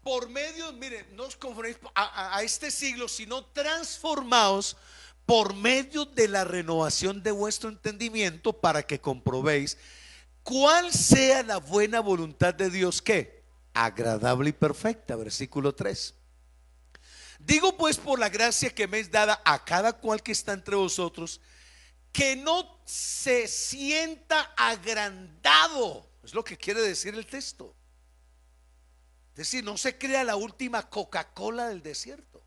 por medio, mire, no os conforméis a este siglo, sino transformaos por medio de la renovación de vuestro entendimiento, para que comprobéis cuál sea la buena voluntad de Dios, que agradable y perfecta. Versículo 3. Digo pues, por la gracia que me es dada a cada cual que está entre vosotros, que no se sienta agrandado. Es lo que quiere decir el texto. Es decir, no se crea la última Coca-Cola del desierto.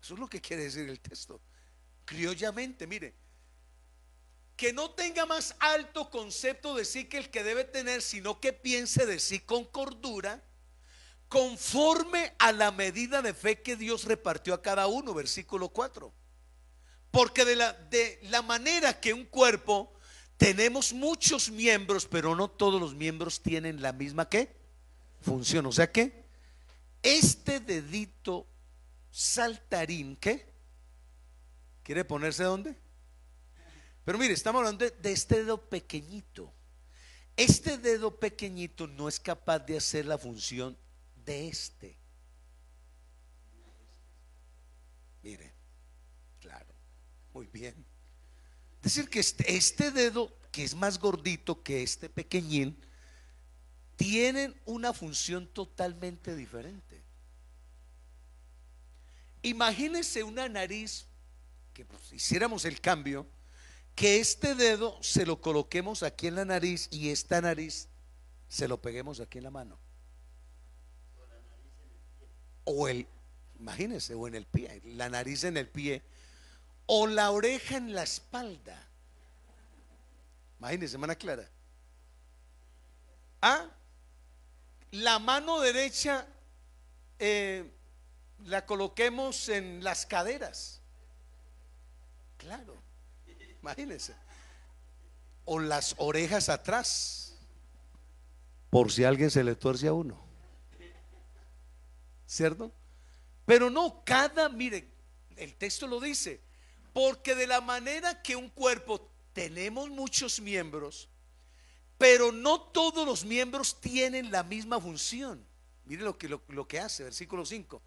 Eso es lo que quiere decir el texto. criollamente, mire, que no tenga más alto concepto de sí que el que debe tener, sino que piense de sí con cordura, conforme a la medida de fe que Dios repartió a cada uno, versículo 4. Porque de la manera que un cuerpo tenemos muchos miembros, pero no todos los miembros tienen la misma ¿qué? Función. O sea que este dedito saltarín, ¿qué? ¿Quiere ponerse dónde? Pero mire, estamos hablando de este dedo pequeñito. Este dedo pequeñito no es capaz de hacer la función de este. Mire, claro, muy bien. Es decir, que este dedo, que es más gordito que este pequeñín, tienen una función totalmente diferente. Imagínense una nariz, que pues, hiciéramos el cambio, que este dedo se lo coloquemos aquí en la nariz y esta nariz se lo peguemos aquí en la mano. Imagínense, o en el pie, la nariz en el pie, o la oreja en la espalda. Imagínense, hermana Clara. La mano derecha la coloquemos en las caderas. Claro, imagínense. O las orejas atrás, por si alguien se le tuerce a uno, ¿cierto? Pero no, mire, el texto lo dice, porque de la manera que un cuerpo tenemos muchos miembros, pero no todos los miembros tienen la misma función. Mire lo que hace, versículo 5.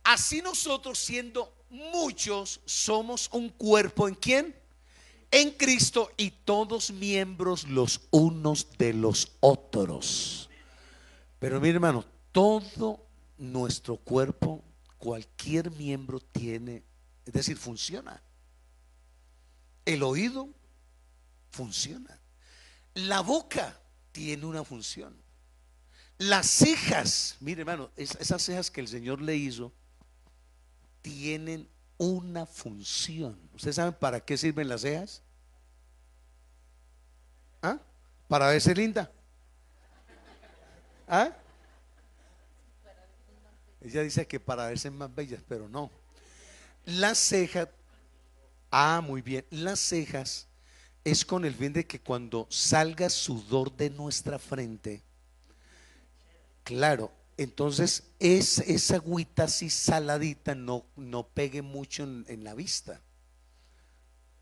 Así nosotros, siendo muchos, somos un cuerpo. ¿En quién? En Cristo, y todos miembros los unos de los otros. Pero mire, hermano, todo nuestro cuerpo, cualquier miembro tiene, es decir, funciona. El oído funciona. La boca tiene una función. Las cejas, mire, hermano, esas cejas que el Señor le hizo tienen una función. ¿Ustedes saben para qué sirven las cejas? Para verse linda. Ella dice que para verse más bellas, pero no. Las cejas, muy bien. Las cejas es con el fin de que cuando salga sudor de nuestra frente, claro, entonces esa agüita así saladita no pegue mucho en la vista,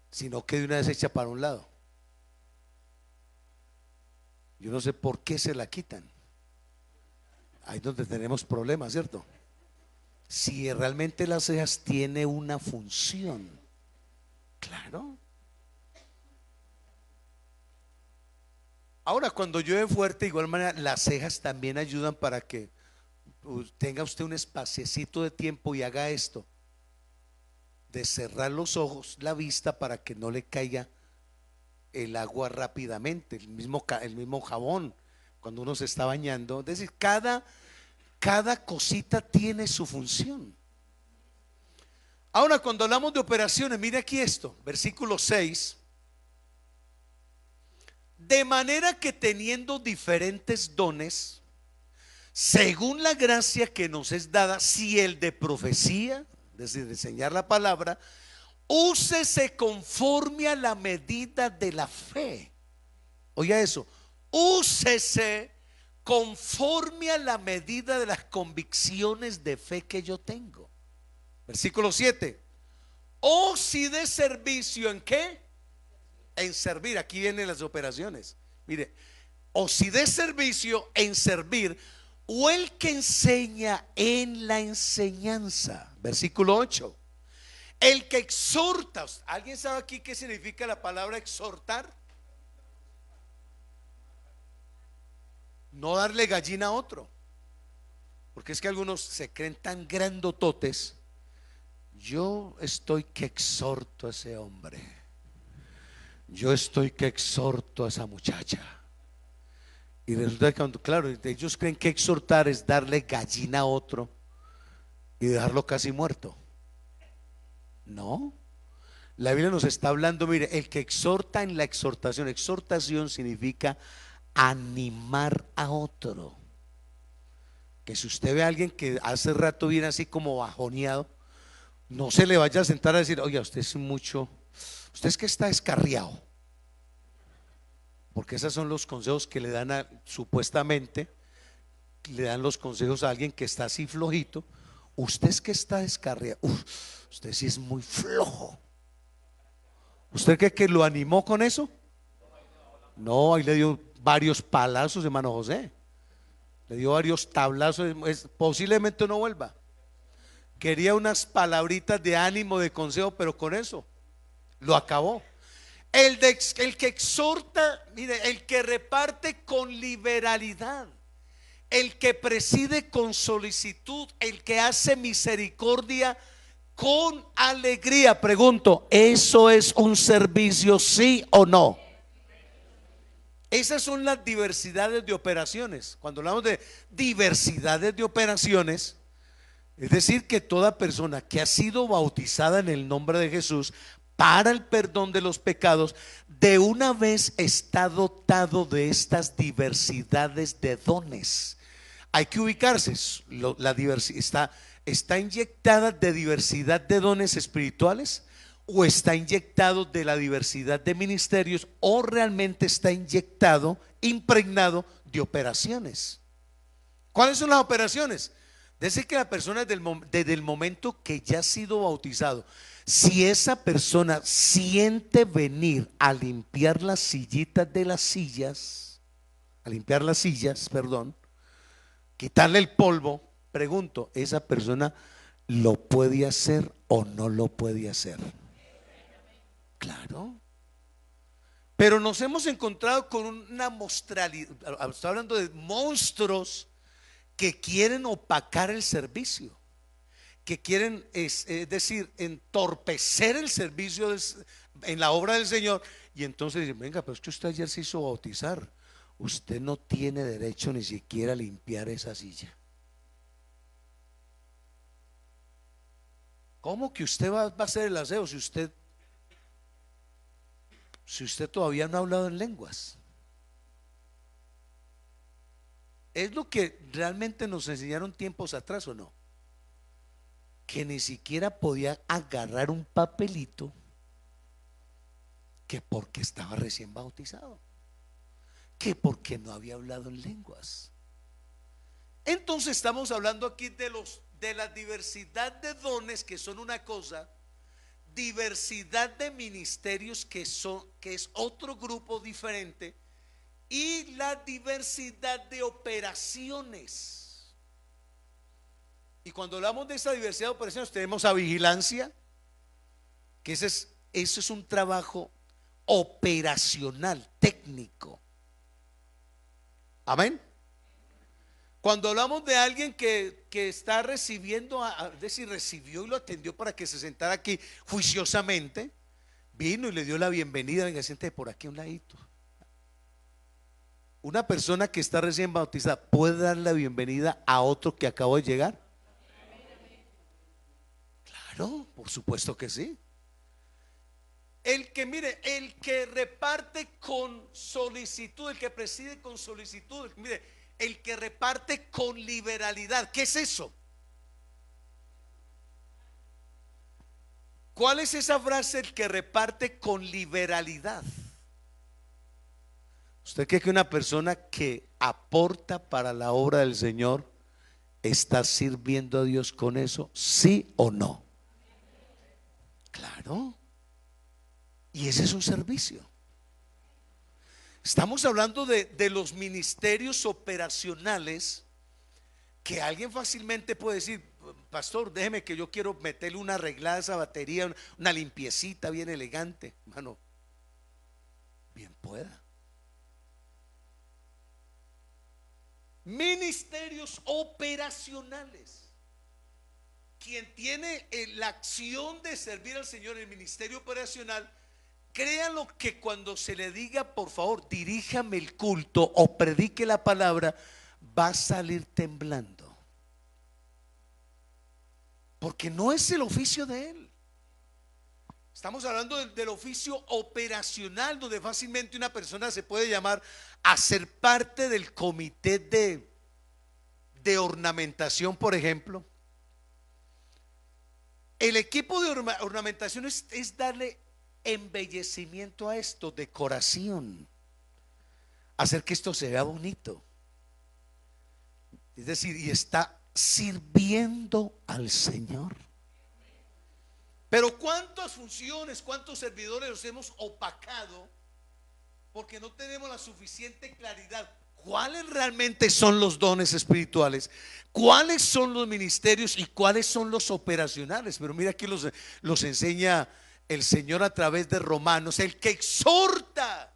sino que de una vez echa para un lado. Yo no sé por qué se la quitan. Ahí es donde tenemos problemas, ¿cierto? Si realmente las cejas tiene una función, claro. Ahora, cuando llueve fuerte, de igual manera, las cejas también ayudan para que tenga usted un espaciecito de tiempo y haga esto, de cerrar los ojos, la vista, para que no le caiga el agua rápidamente, el mismo jabón cuando uno se está bañando. Es decir, cada cosita tiene su función. Ahora, cuando hablamos de operaciones, mire aquí esto, versículo 6. De manera que teniendo diferentes dones, según la gracia que nos es dada, si el de profecía, es decir, de enseñar la palabra, úsese conforme a la medida de la fe. Oiga eso, úsese conforme a la medida de las convicciones de fe que yo tengo. Versículo 7. O si de servicio, ¿en qué? En servir. Aquí vienen las operaciones. Mire, o si de servicio, en servir, o el que enseña en la enseñanza. Versículo 8. El que exhorta. ¿Alguien sabe aquí qué significa la palabra exhortar? No darle gallina a otro. Porque es que algunos se creen tan grandototes. Yo estoy que exhorto a ese hombre. Yo estoy que exhorto a esa muchacha. Y resulta que cuando, claro, ellos creen que exhortar es darle gallina a otro y dejarlo casi muerto. No, La Biblia nos está hablando, mire, el que exhorta en la exhortación. Exhortación significa animar a otro. Que si usted ve a alguien que hace rato viene así como bajoneado, no se le vaya a sentar a decir, oiga, usted es mucho, usted es que está descarriado. Porque esos son los consejos que le dan supuestamente, le dan los consejos a alguien que está así flojito. Usted es que está descarriado. Usted sí es muy flojo. ¿Usted cree que lo animó con eso? No, ahí le dio varios palazos, hermano José. Le dio varios tablazos. Posiblemente no vuelva. Quería unas palabritas de ánimo, de consejo, pero con eso lo acabó. El que exhorta, mire, el que reparte con liberalidad, el que preside con solicitud, el que hace misericordia con alegría. Pregunto, ¿eso es un servicio, sí o no? Esas son las diversidades de operaciones. Cuando hablamos de diversidades de operaciones, es decir, que toda persona que ha sido bautizada en el nombre de Jesús para el perdón de los pecados, de una vez está dotado de estas diversidades de dones. Hay que ubicarse, la diversidad está inyectada de diversidad de dones espirituales, o está inyectado de la diversidad de ministerios, o realmente está inyectado, impregnado de operaciones. ¿Cuáles son las operaciones? Desde que la persona desde el momento que ya ha sido bautizado, si esa persona siente venir a limpiar las sillitas de las sillas, a limpiar las sillas, perdón, quitarle el polvo, pregunto, ¿esa persona lo puede hacer o no lo puede hacer? Claro. Pero nos hemos encontrado con una mostralidad, estoy hablando de monstruos que quieren opacar el servicio, que quieren, es decir, entorpecer el servicio en la obra del Señor. Y entonces dicen, venga, pero es que usted ayer se hizo bautizar, usted no tiene derecho ni siquiera a limpiar esa silla. ¿Cómo que usted va a hacer el aseo si usted todavía no ha hablado en lenguas? ¿Es lo que realmente nos enseñaron tiempos atrás o no? Que ni siquiera podía agarrar un papelito, que porque estaba recién bautizado, que porque no había hablado en lenguas. Entonces estamos hablando aquí de la diversidad de dones, que son una cosa, diversidad de ministerios, que es otro grupo diferente, y la diversidad de operaciones. Y cuando hablamos de esa diversidad de operaciones, tenemos a vigilancia, que eso es un trabajo operacional, técnico. Amén. Cuando hablamos de alguien que está recibiendo, es decir, recibió y lo atendió para que se sentara aquí juiciosamente, vino y le dio la bienvenida, venga, siéntate por aquí a un ladito. Una persona que está recién bautizada puede dar la bienvenida a otro que acabó de llegar. Claro, por supuesto que sí. El que reparte con solicitud, el que preside con solicitud, mire, el que reparte con liberalidad. ¿Qué es eso? ¿Cuál es esa frase, el que reparte con liberalidad? ¿Usted cree que una persona que aporta para la obra del Señor está sirviendo a Dios con eso? ¿Sí o no? Claro. Y ese es un servicio. Estamos hablando de los ministerios operacionales, que alguien fácilmente puede decir, pastor, déjeme que yo quiero meterle una arreglada a esa batería, una limpiecita bien elegante. Hermano, bien pueda. Ministerios operacionales. Quien tiene la acción de servir al Señor en el ministerio operacional, créanlo que cuando se le diga, por favor, diríjame el culto o predique la palabra, va a salir temblando. Porque no es el oficio de él. Estamos hablando del oficio operacional, donde fácilmente una persona se puede llamar a ser parte del comité de ornamentación, por ejemplo. El equipo de ornamentación es darle embellecimiento a esto, decoración, hacer que esto se vea bonito. Es decir, y está sirviendo al Señor. Pero cuántas funciones, cuántos servidores los hemos opacado porque no tenemos la suficiente claridad. ¿Cuáles realmente son los dones espirituales? ¿Cuáles son los ministerios y cuáles son los operacionales? Pero mira aquí los enseña el Señor a través de Romanos, el que exhorta.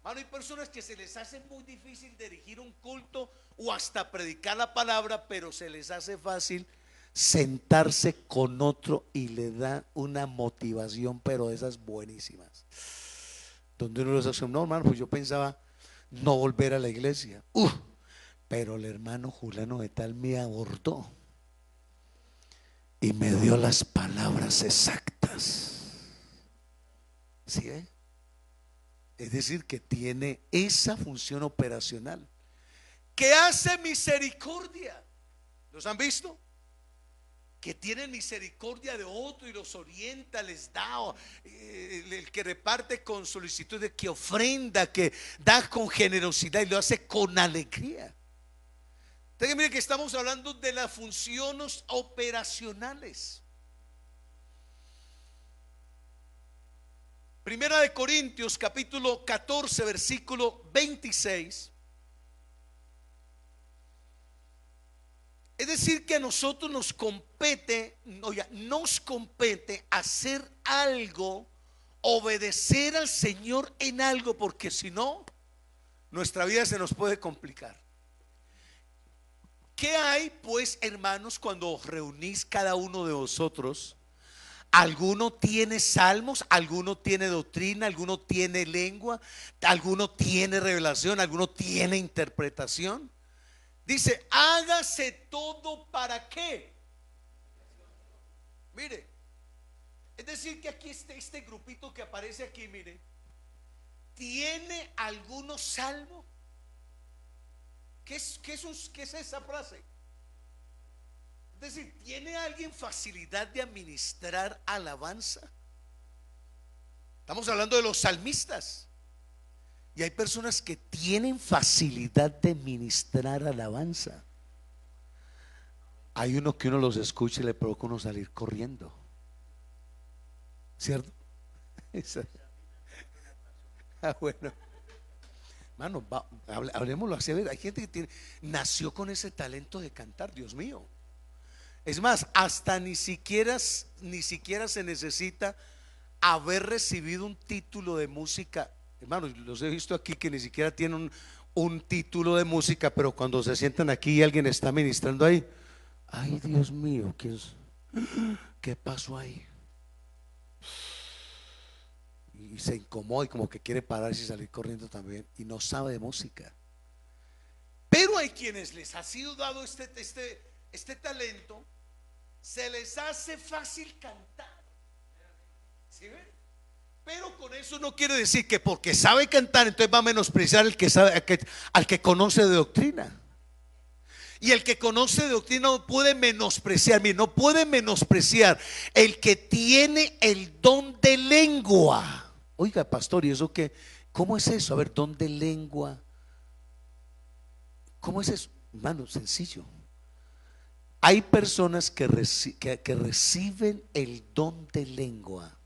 Mano, hay personas que se les hace muy difícil dirigir un culto o hasta predicar la palabra, pero se les hace fácil sentarse con otro y le da una motivación, pero de esas buenísimas. Donde uno les dice, no, hermano, pues yo pensaba no volver a la iglesia. Pero el hermano Juliano de tal me abordó y me dio las palabras exactas. ¿Sí ve? Es decir, que tiene esa función operacional. Que hace misericordia. ¿Los han visto? Que tienen misericordia de otro y los orienta, les da, el que reparte con solicitud, de que ofrenda, que da con generosidad y lo hace con alegría. Entonces, mire que estamos hablando de las funciones operacionales. Primera de Corintios capítulo 14 versículo 26. Es decir, que a nosotros nos compete hacer algo, obedecer al Señor en algo, porque si no, nuestra vida se nos puede complicar. ¿Qué hay pues, hermanos, cuando os reunís cada uno de vosotros? Alguno tiene salmos, alguno tiene doctrina, alguno tiene lengua, alguno tiene revelación, alguno tiene interpretación. Dice, hágase todo para qué. Mire, es decir que aquí este grupito que aparece aquí, mire, tiene algunos salmos. ¿Qué es esa frase? Es decir, ¿tiene alguien facilidad de administrar alabanza? Estamos hablando de los salmistas. Y hay personas que tienen facilidad de ministrar alabanza. Hay uno que uno los escucha y le provoca uno salir corriendo, ¿cierto? Bueno, hermano, hablemoslo así. Hay gente que nació con ese talento de cantar, Dios mío. Es más, hasta ni siquiera se necesita haber recibido un título de música. Hermanos, los he visto aquí que ni siquiera tienen un título de música, pero cuando se sientan aquí y alguien está ministrando ahí, ay, Dios mío, ¿qué pasó ahí? Y se incomoda y como que quiere pararse y salir corriendo también, y no sabe de música. Pero hay quienes les ha sido dado este talento, se les hace fácil cantar. ¿Sí ven? Pero con eso no quiere decir que porque sabe cantar entonces va a menospreciar al que conoce de doctrina. Y el que conoce de doctrina no puede menospreciar, mire, no puede menospreciar el que tiene el don de lengua. Oiga, pastor, ¿y eso qué? ¿Cómo es eso? A ver, don de lengua. ¿Cómo es eso? Hermano, sencillo. Hay personas que reciben el don de lengua,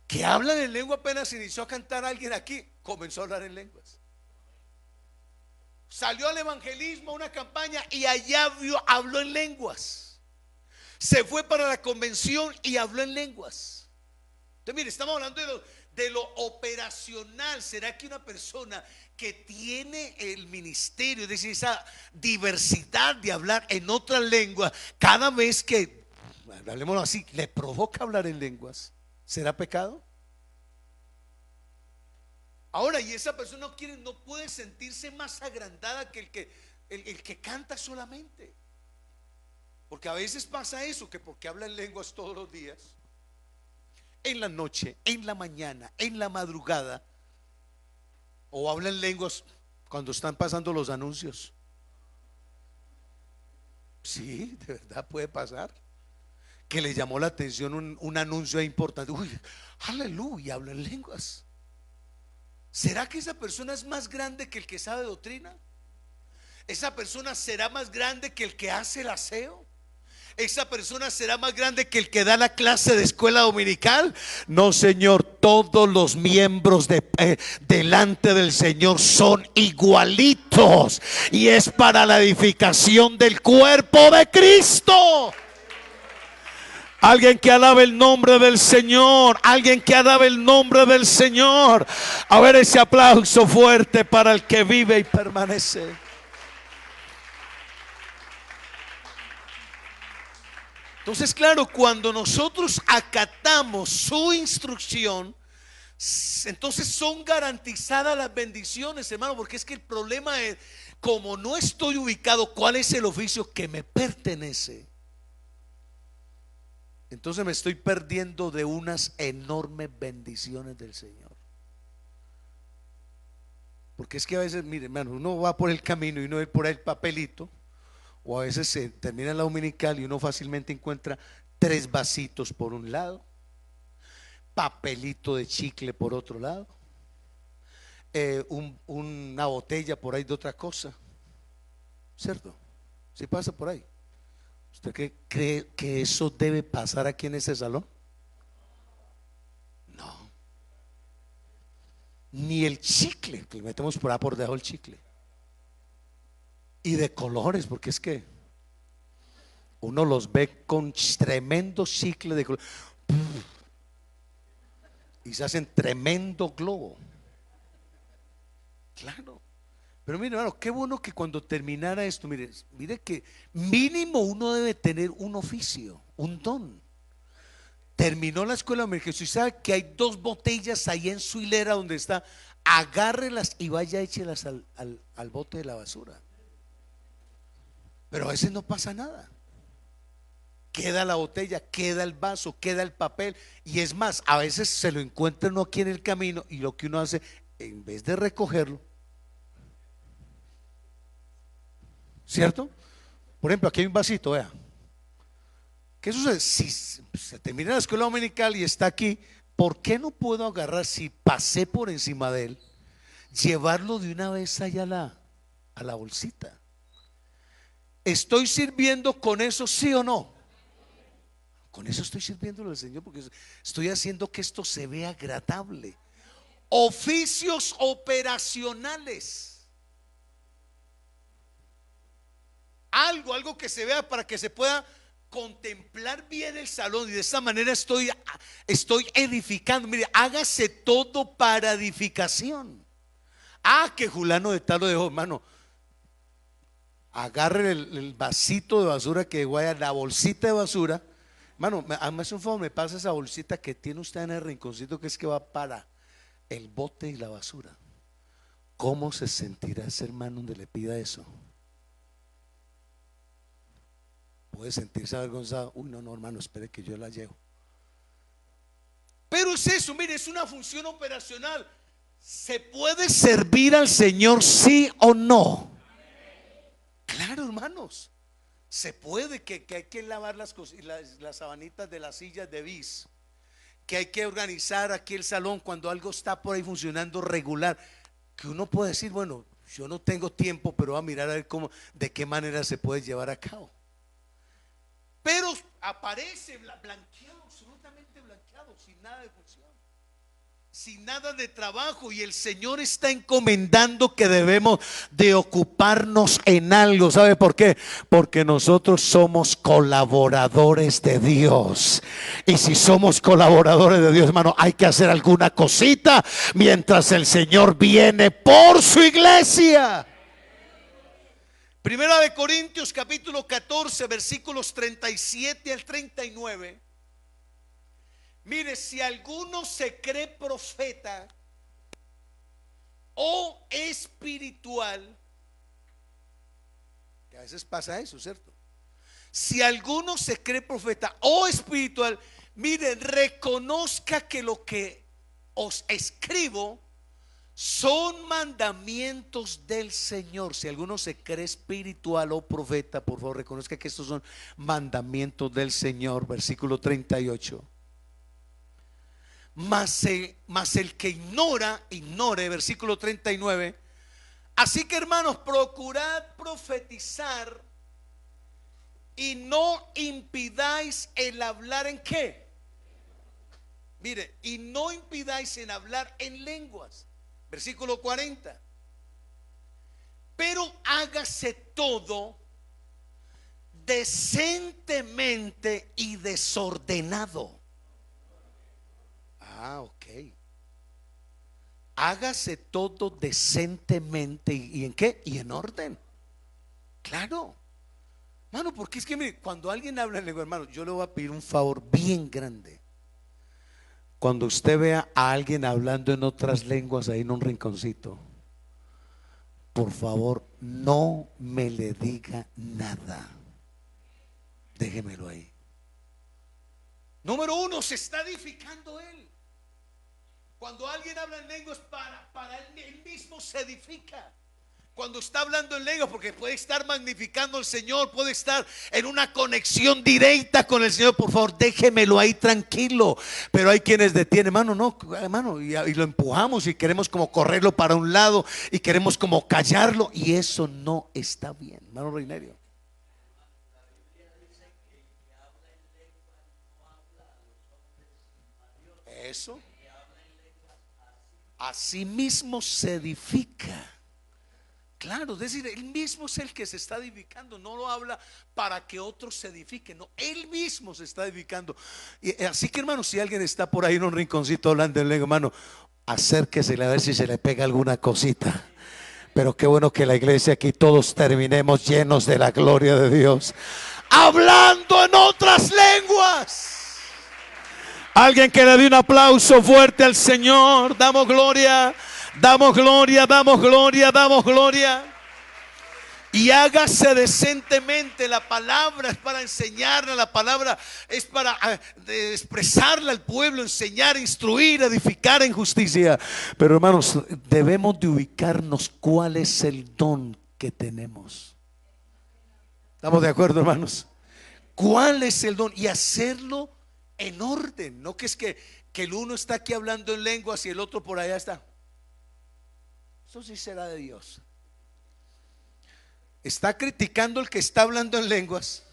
que hablan en lengua. Apenas inició a cantar alguien aquí, comenzó a hablar en lenguas. Salió al evangelismo, a una campaña, y allá habló en lenguas. Se fue para la convención y habló en lenguas. Entonces, mire, estamos hablando de lo operacional. ¿Será que una persona que tiene el ministerio, es decir, esa diversidad de hablar en otra lengua, cada vez que, hablemoslo así, le provoca hablar en lenguas, será pecado? Ahora, y esa persona no puede sentirse más agrandada que el que canta solamente. Porque a veces pasa eso, que porque habla en lenguas todos los días, en la noche, en la mañana, en la madrugada, o hablan lenguas cuando están pasando los anuncios. Sí, de verdad puede pasar. Que le llamó la atención un anuncio importante. Uy, aleluya, habla en lenguas. ¿Será que esa persona es más grande que el que sabe doctrina? ¿Esa persona será más grande que el que hace el aseo? ¿Esa persona será más grande que el que da la clase de escuela dominical? No, Señor, todos los miembros delante del Señor son igualitos, y es para la edificación del cuerpo de Cristo. Alguien que alabe el nombre del Señor, alguien que alabe el nombre del Señor. A ver ese aplauso fuerte para el que vive y permanece. Entonces, claro, cuando nosotros acatamos su instrucción, entonces son garantizadas las bendiciones, hermano, porque es que el problema es, como no estoy ubicado, ¿cuál es el oficio que me pertenece? Entonces me estoy perdiendo de unas enormes bendiciones del Señor. Porque es que a veces, mire, hermano, uno va por el camino y uno ve por ahí el papelito, o a veces se termina la dominical y uno fácilmente encuentra 3 vasitos por un lado, papelito de chicle por otro lado, una botella por ahí de otra cosa, ¿cierto? Si pasa por ahí. ¿Usted cree que eso debe pasar aquí en ese salón? No. Ni el chicle, que le metemos por ahí por debajo del chicle. Y de colores, porque es que uno los ve con tremendo chicle de color y se hacen tremendo globo. Claro. Pero mire, hermano, qué bueno que cuando terminara esto, mire que mínimo uno debe tener un oficio, un don. Terminó la escuela de emergencia y sabe que hay 2 botellas ahí en su hilera donde está. Agárrelas y vaya, échelas al bote de la basura. Pero a veces no pasa nada. Queda la botella, queda el vaso, queda el papel. Y es más, a veces se lo encuentra uno aquí en el camino y lo que uno hace, en vez de recogerlo, ¿cierto? Por ejemplo, aquí hay un vasito, vea. ¿Qué sucede? Si se termina la escuela dominical y está aquí, ¿por qué no puedo agarrar, si pasé por encima de él, llevarlo de una vez allá a la bolsita? ¿Estoy sirviendo con eso, sí o no? Con eso estoy sirviéndole al Señor, porque estoy haciendo que esto se vea agradable. Oficios operacionales. Algo que se vea para que se pueda contemplar bien el salón, y de esa manera estoy edificando. Mire, hágase todo para edificación. Que Julano de tal lo dejó, hermano. Agarre el vasito de basura que vaya, la bolsita de basura. Hermano, hazme un favor, me pasa esa bolsita que tiene usted en el rinconcito, que es que va para el bote y la basura. ¿Cómo se sentirá ese hermano donde le pida eso? Puede sentirse avergonzado. Uy, no, hermano, espere que yo la llevo. Pero es eso, mire, es una función operacional. ¿Se puede servir al Señor, sí o no? Claro, hermanos. Se puede, que hay que lavar las sabanitas de las sillas de bis, que hay que organizar aquí el salón cuando algo está por ahí funcionando regular, que uno puede decir, bueno, yo no tengo tiempo, pero voy a mirar a ver de qué manera se puede llevar a cabo. Pero aparece blanqueado, absolutamente blanqueado, sin nada de función, sin nada de trabajo, y el Señor está encomendando que debemos de ocuparnos en algo. ¿Sabe por qué? Porque nosotros somos colaboradores de Dios, y si somos colaboradores de Dios, hermano, hay que hacer alguna cosita mientras el Señor viene por su iglesia. Primera de Corintios capítulo 14 versículos 37 al 39. Mire, si alguno se cree profeta o espiritual, que a veces pasa eso, ¿cierto? Si alguno se cree profeta o espiritual, Mire, reconozca que lo que os escribo son mandamientos del Señor. Si alguno se cree espiritual o profeta, por favor reconozca que estos son mandamientos del Señor. Versículo 38. Mas el que ignore, versículo 39. Así que, hermanos, procurad profetizar y no impidáis el hablar en qué. Mire, y no impidáis en hablar en lenguas. Versículo 40. Pero hágase todo decentemente y desordenado. Ok. Hágase todo decentemente. ¿Y en qué? Y en orden. Claro. Hermano, porque es que mire, cuando alguien habla en lengua, hermano, yo le voy a pedir un favor bien grande. Cuando usted vea a alguien hablando en otras lenguas ahí en un rinconcito, por favor, no me le diga nada. Déjemelo ahí. Número uno, se está edificando él. Cuando alguien habla en lenguas, para él mismo se edifica. Cuando está hablando en lenguas, porque puede estar magnificando al Señor, puede estar en una conexión directa con el Señor. Por favor, déjemelo ahí tranquilo. Pero hay quienes detienen, hermano, no, hermano, y lo empujamos y queremos como correrlo para un lado y queremos como callarlo, y eso no está bien, hermano Reinerio. Eso. Así mismo se edifica. Claro, es decir, él mismo es el que se está edificando. No lo habla para que otros se edifiquen, no, él mismo se está edificando. Y así que, hermano, si alguien está por ahí en un rinconcito hablando en lengua, hermano, acérquese a ver si se le pega alguna cosita. Pero qué bueno que la iglesia aquí todos terminemos llenos de la gloria de Dios, hablando en otras lenguas. Alguien que le dé un aplauso fuerte al Señor. Damos gloria, damos gloria, damos gloria, damos gloria. Y hágase decentemente. La palabra es para enseñarla, la palabra es para expresarla al pueblo, enseñar, instruir, edificar en justicia. Pero, hermanos, debemos de ubicarnos cuál es el don que tenemos. ¿Estamos de acuerdo, hermanos? ¿Cuál es el don? Y hacerlo en orden. No que es que el uno está aquí hablando en lenguas y el otro por allá está. Eso sí será de Dios. Está criticando el que está hablando en lenguas,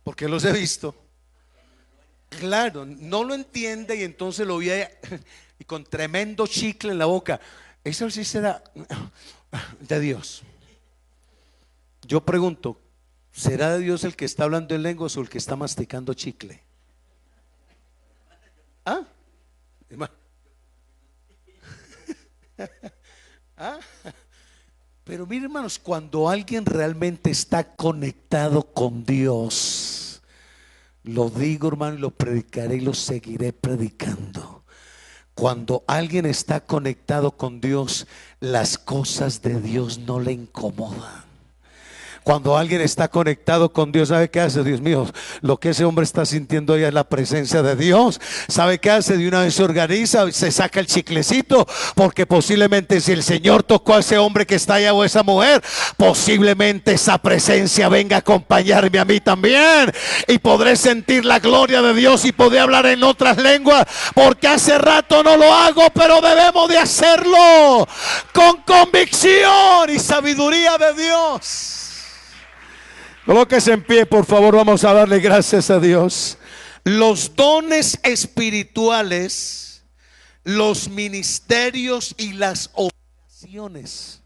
porque los he visto. Claro, no lo entiende y entonces lo ve y con tremendo chicle en la boca. Eso sí será de Dios. Yo pregunto, ¿será de Dios el que está hablando en lenguas o el que está masticando chicle? ¿Ah? ¿Ah? Pero miren, hermanos, cuando alguien realmente está conectado con Dios, lo digo, hermano, y lo predicaré y lo seguiré predicando. Cuando alguien está conectado con Dios, las cosas de Dios no le incomodan. Cuando alguien está conectado con Dios, ¿sabe qué hace? Dios mío, lo que ese hombre está sintiendo ahí es la presencia de Dios. ¿Sabe qué hace? De una vez se organiza, se saca el chiclecito, porque posiblemente si el Señor tocó a ese hombre que está allá o esa mujer, posiblemente esa presencia venga a acompañarme a mí también, y podré sentir la gloria de Dios y podré hablar en otras lenguas, porque hace rato no lo hago, pero debemos de hacerlo con convicción y sabiduría de Dios. Colóquese en pie, por favor, vamos a darle gracias a Dios. Los dones espirituales, los ministerios y las operaciones.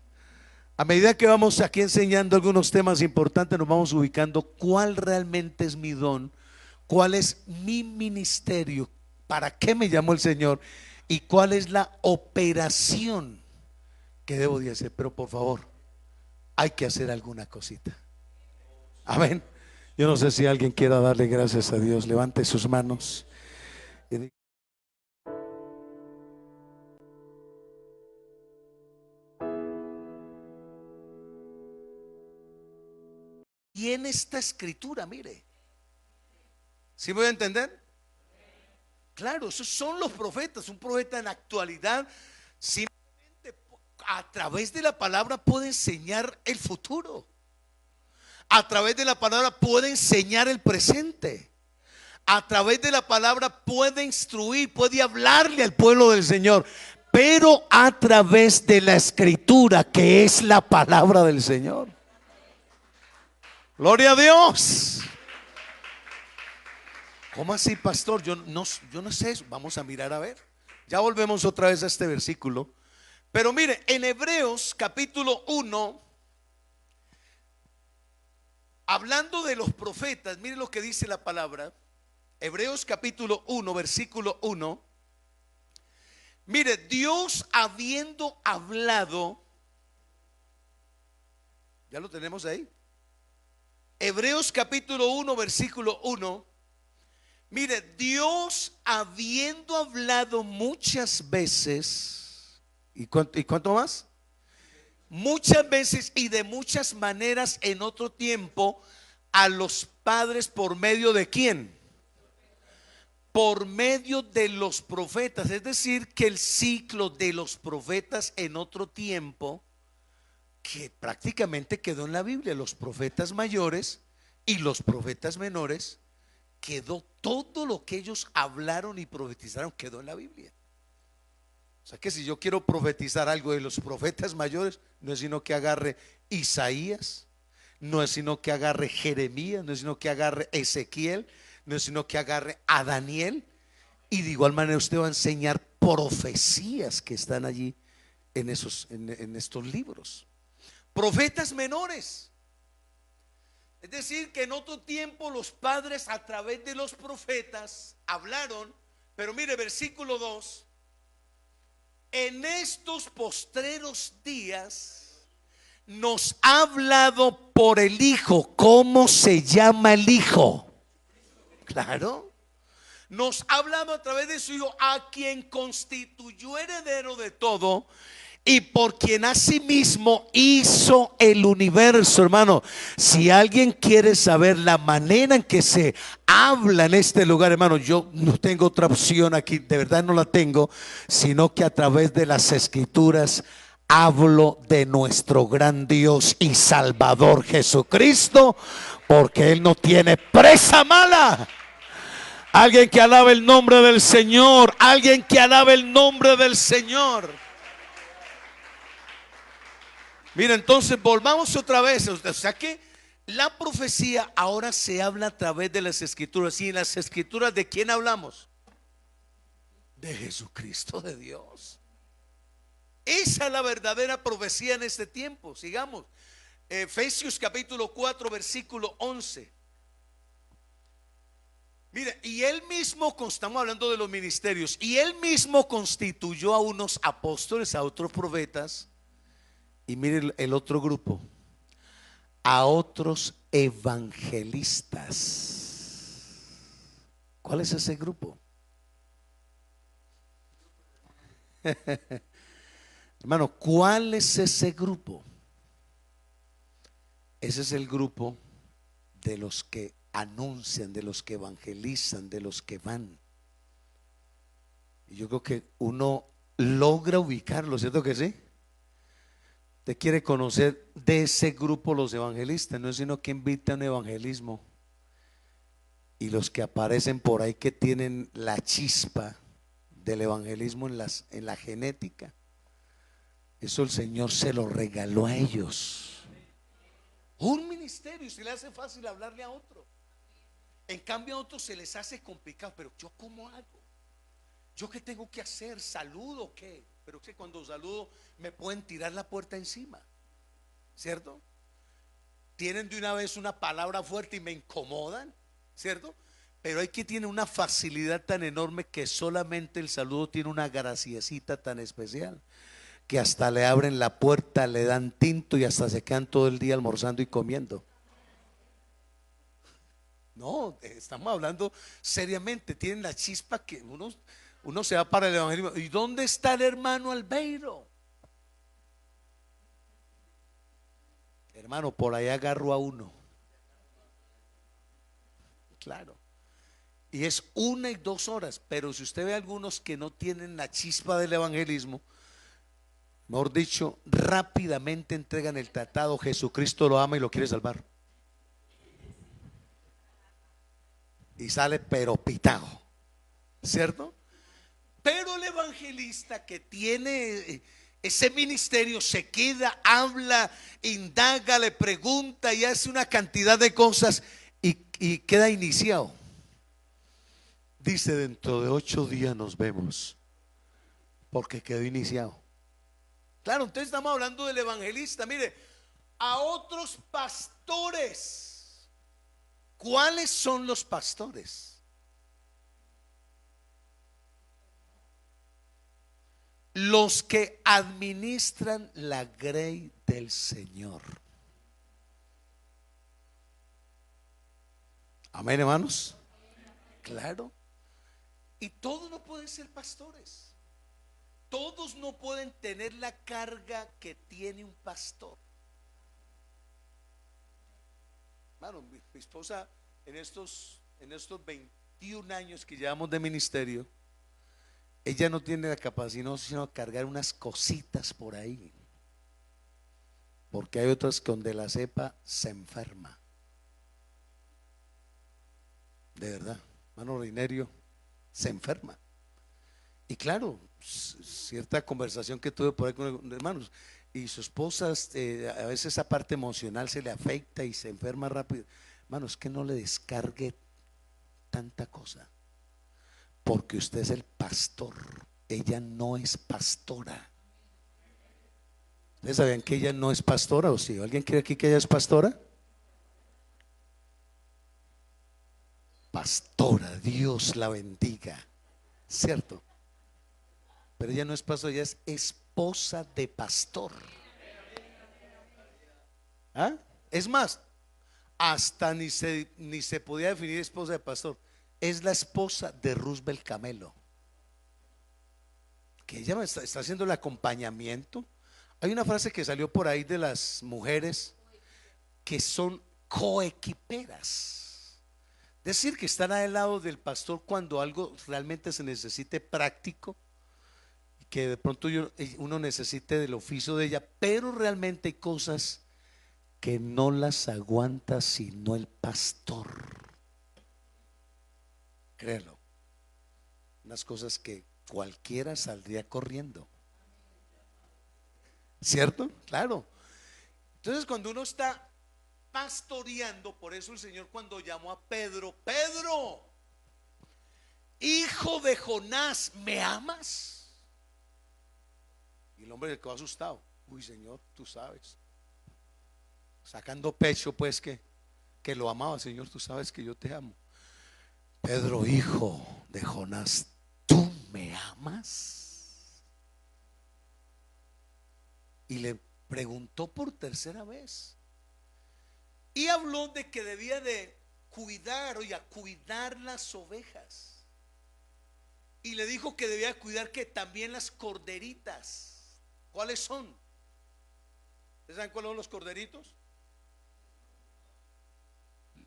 A medida que vamos aquí enseñando algunos temas importantes, nos vamos ubicando cuál realmente es mi don, cuál es mi ministerio, para qué me llamó el Señor y cuál es la operación que debo de hacer. Pero por favor, hay que hacer alguna cosita. Amén. Yo no sé si alguien quiera darle gracias a Dios. Levante sus manos. Y en esta escritura, mire, ¿sí voy a entender? Claro, esos son los profetas. Un profeta en la actualidad simplemente a través de la palabra puede enseñar el futuro. A través de la palabra puede enseñar el presente. A través de la palabra puede instruir, puede hablarle al pueblo del Señor. Pero a través de la escritura, que es la palabra del Señor. Gloria a Dios. ¿Cómo así, pastor? Yo no sé eso. Vamos a mirar a ver. Ya volvemos otra vez a este versículo. Pero mire, en Hebreos capítulo 1, hablando de los profetas, mire lo que dice la palabra. Hebreos capítulo 1, versículo 1. Mire, Dios habiendo hablado, ¿ya lo tenemos ahí? Hebreos capítulo 1, versículo 1. Mire, Dios habiendo hablado muchas veces, ¿y cuánto más? Muchas veces y de muchas maneras en otro tiempo a los padres por medio de ¿quién? Por medio de los profetas. Es decir, que el ciclo de los profetas en otro tiempo, que prácticamente quedó en la Biblia, los profetas mayores y los profetas menores, quedó todo lo que ellos hablaron y profetizaron, quedó en la Biblia. O sea que si yo quiero profetizar algo de los profetas mayores, no es sino que agarre Isaías, no es sino que agarre Jeremías, no es sino que agarre Ezequiel, no es sino que agarre a Daniel, y de igual manera usted va a enseñar profecías que están allí en estos libros. Profetas menores. Es decir, que en otro tiempo los padres a través de los profetas hablaron, pero mire versículo 2, en estos postreros días nos ha hablado por el Hijo. ¿Cómo se llama el Hijo? Claro, nos ha hablado a través de su Hijo, a quien constituyó heredero de todo y por quien asimismo hizo el universo. Hermano, si alguien quiere saber la manera en que se habla en este lugar, hermano, yo no tengo otra opción aquí, de verdad no la tengo, sino que a través de las escrituras hablo de nuestro gran Dios y Salvador Jesucristo, porque Él no tiene presa mala. Alguien que alabe el nombre del Señor, alguien que alabe el nombre del Señor. Mira, entonces volvamos otra vez. O sea que la profecía ahora se habla a través de las escrituras. ¿Y en las escrituras de quién hablamos? De Jesucristo, de Dios. Esa es la verdadera profecía en este tiempo. Sigamos. Efesios capítulo 4, versículo 11. Mire, y él mismo, estamos hablando de los ministerios, y él mismo constituyó a unos apóstoles, a otros profetas, y mire el otro grupo, a otros evangelistas. ¿Cuál es ese grupo? Hermano, ¿cuál es ese grupo? Ese es el grupo de los que anuncian, de los que evangelizan, de los que van. Y yo creo que uno logra ubicarlo, ¿cierto que sí? Usted quiere conocer de ese grupo los evangelistas, no es sino que invitan evangelismo. Y los que aparecen por ahí que tienen la chispa del evangelismo en la genética, eso el Señor se lo regaló a ellos. Un ministerio, si le hace fácil hablarle a otro. En cambio a otros se les hace complicado. Pero yo ¿cómo hago? ¿Yo qué tengo que hacer? ¿Saludo o qué? Pero que cuando saludo me pueden tirar la puerta encima, ¿cierto? Tienen de una vez una palabra fuerte y me incomodan, ¿cierto? Pero hay que tiene una facilidad tan enorme que solamente el saludo tiene una graciecita tan especial que hasta le abren la puerta, le dan tinto y hasta se quedan todo el día almorzando y comiendo. No, estamos hablando seriamente. Tienen la chispa que uno se va para el evangelismo. ¿Y dónde está el hermano Albeiro? Hermano, por ahí agarro a uno. Claro. Y es 1 y 2 horas. Pero si usted ve a algunos que no tienen la chispa del evangelismo, mejor dicho, rápidamente entregan el tratado, Jesucristo lo ama y lo quiere salvar. Y sale pero pitado, ¿cierto? Pero el evangelista que tiene ese ministerio se queda, habla, indaga, le pregunta y hace una cantidad de cosas y queda iniciado. Dice: dentro de 8 días nos vemos, porque quedó iniciado. Claro, entonces estamos hablando del evangelista. Mire, a otros pastores. ¿Cuáles son los pastores? Los que administran la grey del Señor. Amén, hermanos. Claro. Y todos no pueden ser pastores. Todos no pueden tener la carga que tiene un pastor. Bueno, mi esposa en estos 21 años que llevamos de ministerio, ella no tiene la capacidad sino cargar unas cositas por ahí, porque hay otras que donde la sepa se enferma. De verdad, hermano Reinerio, se enferma. Y claro, cierta conversación que tuve por ahí con hermanos, y su esposa a veces esa parte emocional se le afecta y se enferma rápido. Hermanos, que no le descargue tanta cosa, porque usted es el pastor, ella no es pastora. ¿Ustedes sabían que ella no es pastora? ¿O sí? ¿Alguien cree aquí que ella es pastora? Pastora, Dios la bendiga, ¿cierto? Pero ella no es pastora, ella es esposa de pastor. ¿Ah? Es más, hasta ni se podía definir esposa de pastor. Es la esposa de Roosevelt Camelo, que ella está haciendo el acompañamiento. Hay una frase que salió por ahí de las mujeres que son coequiperas, es decir, que están al lado del pastor cuando algo realmente se necesite práctico, que de pronto uno necesite del oficio de ella, pero realmente hay cosas que no las aguanta sino el pastor. Créelo, unas cosas que cualquiera saldría corriendo, ¿cierto? Claro. Entonces cuando uno está pastoreando, por eso el Señor cuando llamó a Pedro: Pedro, hijo de Jonás, ¿me amas? Y el hombre quedó asustado. Uy, Señor, tú sabes, sacando pecho pues que lo amaba. Señor, tú sabes que yo te amo. Pedro, hijo de Jonás, ¿tú me amas? Y le preguntó por tercera vez. Y habló de que debía de cuidar las ovejas. Y le dijo que debía cuidar que también las corderitas. ¿Cuáles son? ¿Ustedes saben cuáles son los corderitos?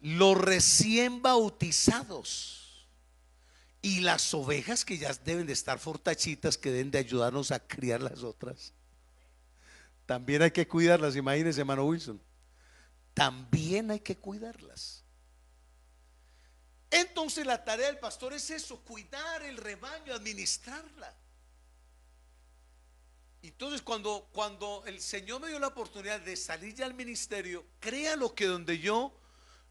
Los recién bautizados. Y las ovejas que ya deben de estar fortachitas, que deben de ayudarnos a criar las otras. También hay que cuidarlas. Imagínense, hermano Wilson, también hay que cuidarlas. Entonces la tarea del pastor es eso: cuidar el rebaño, administrarla. Entonces cuando el Señor me dio la oportunidad de salir ya al ministerio, créalo que donde yo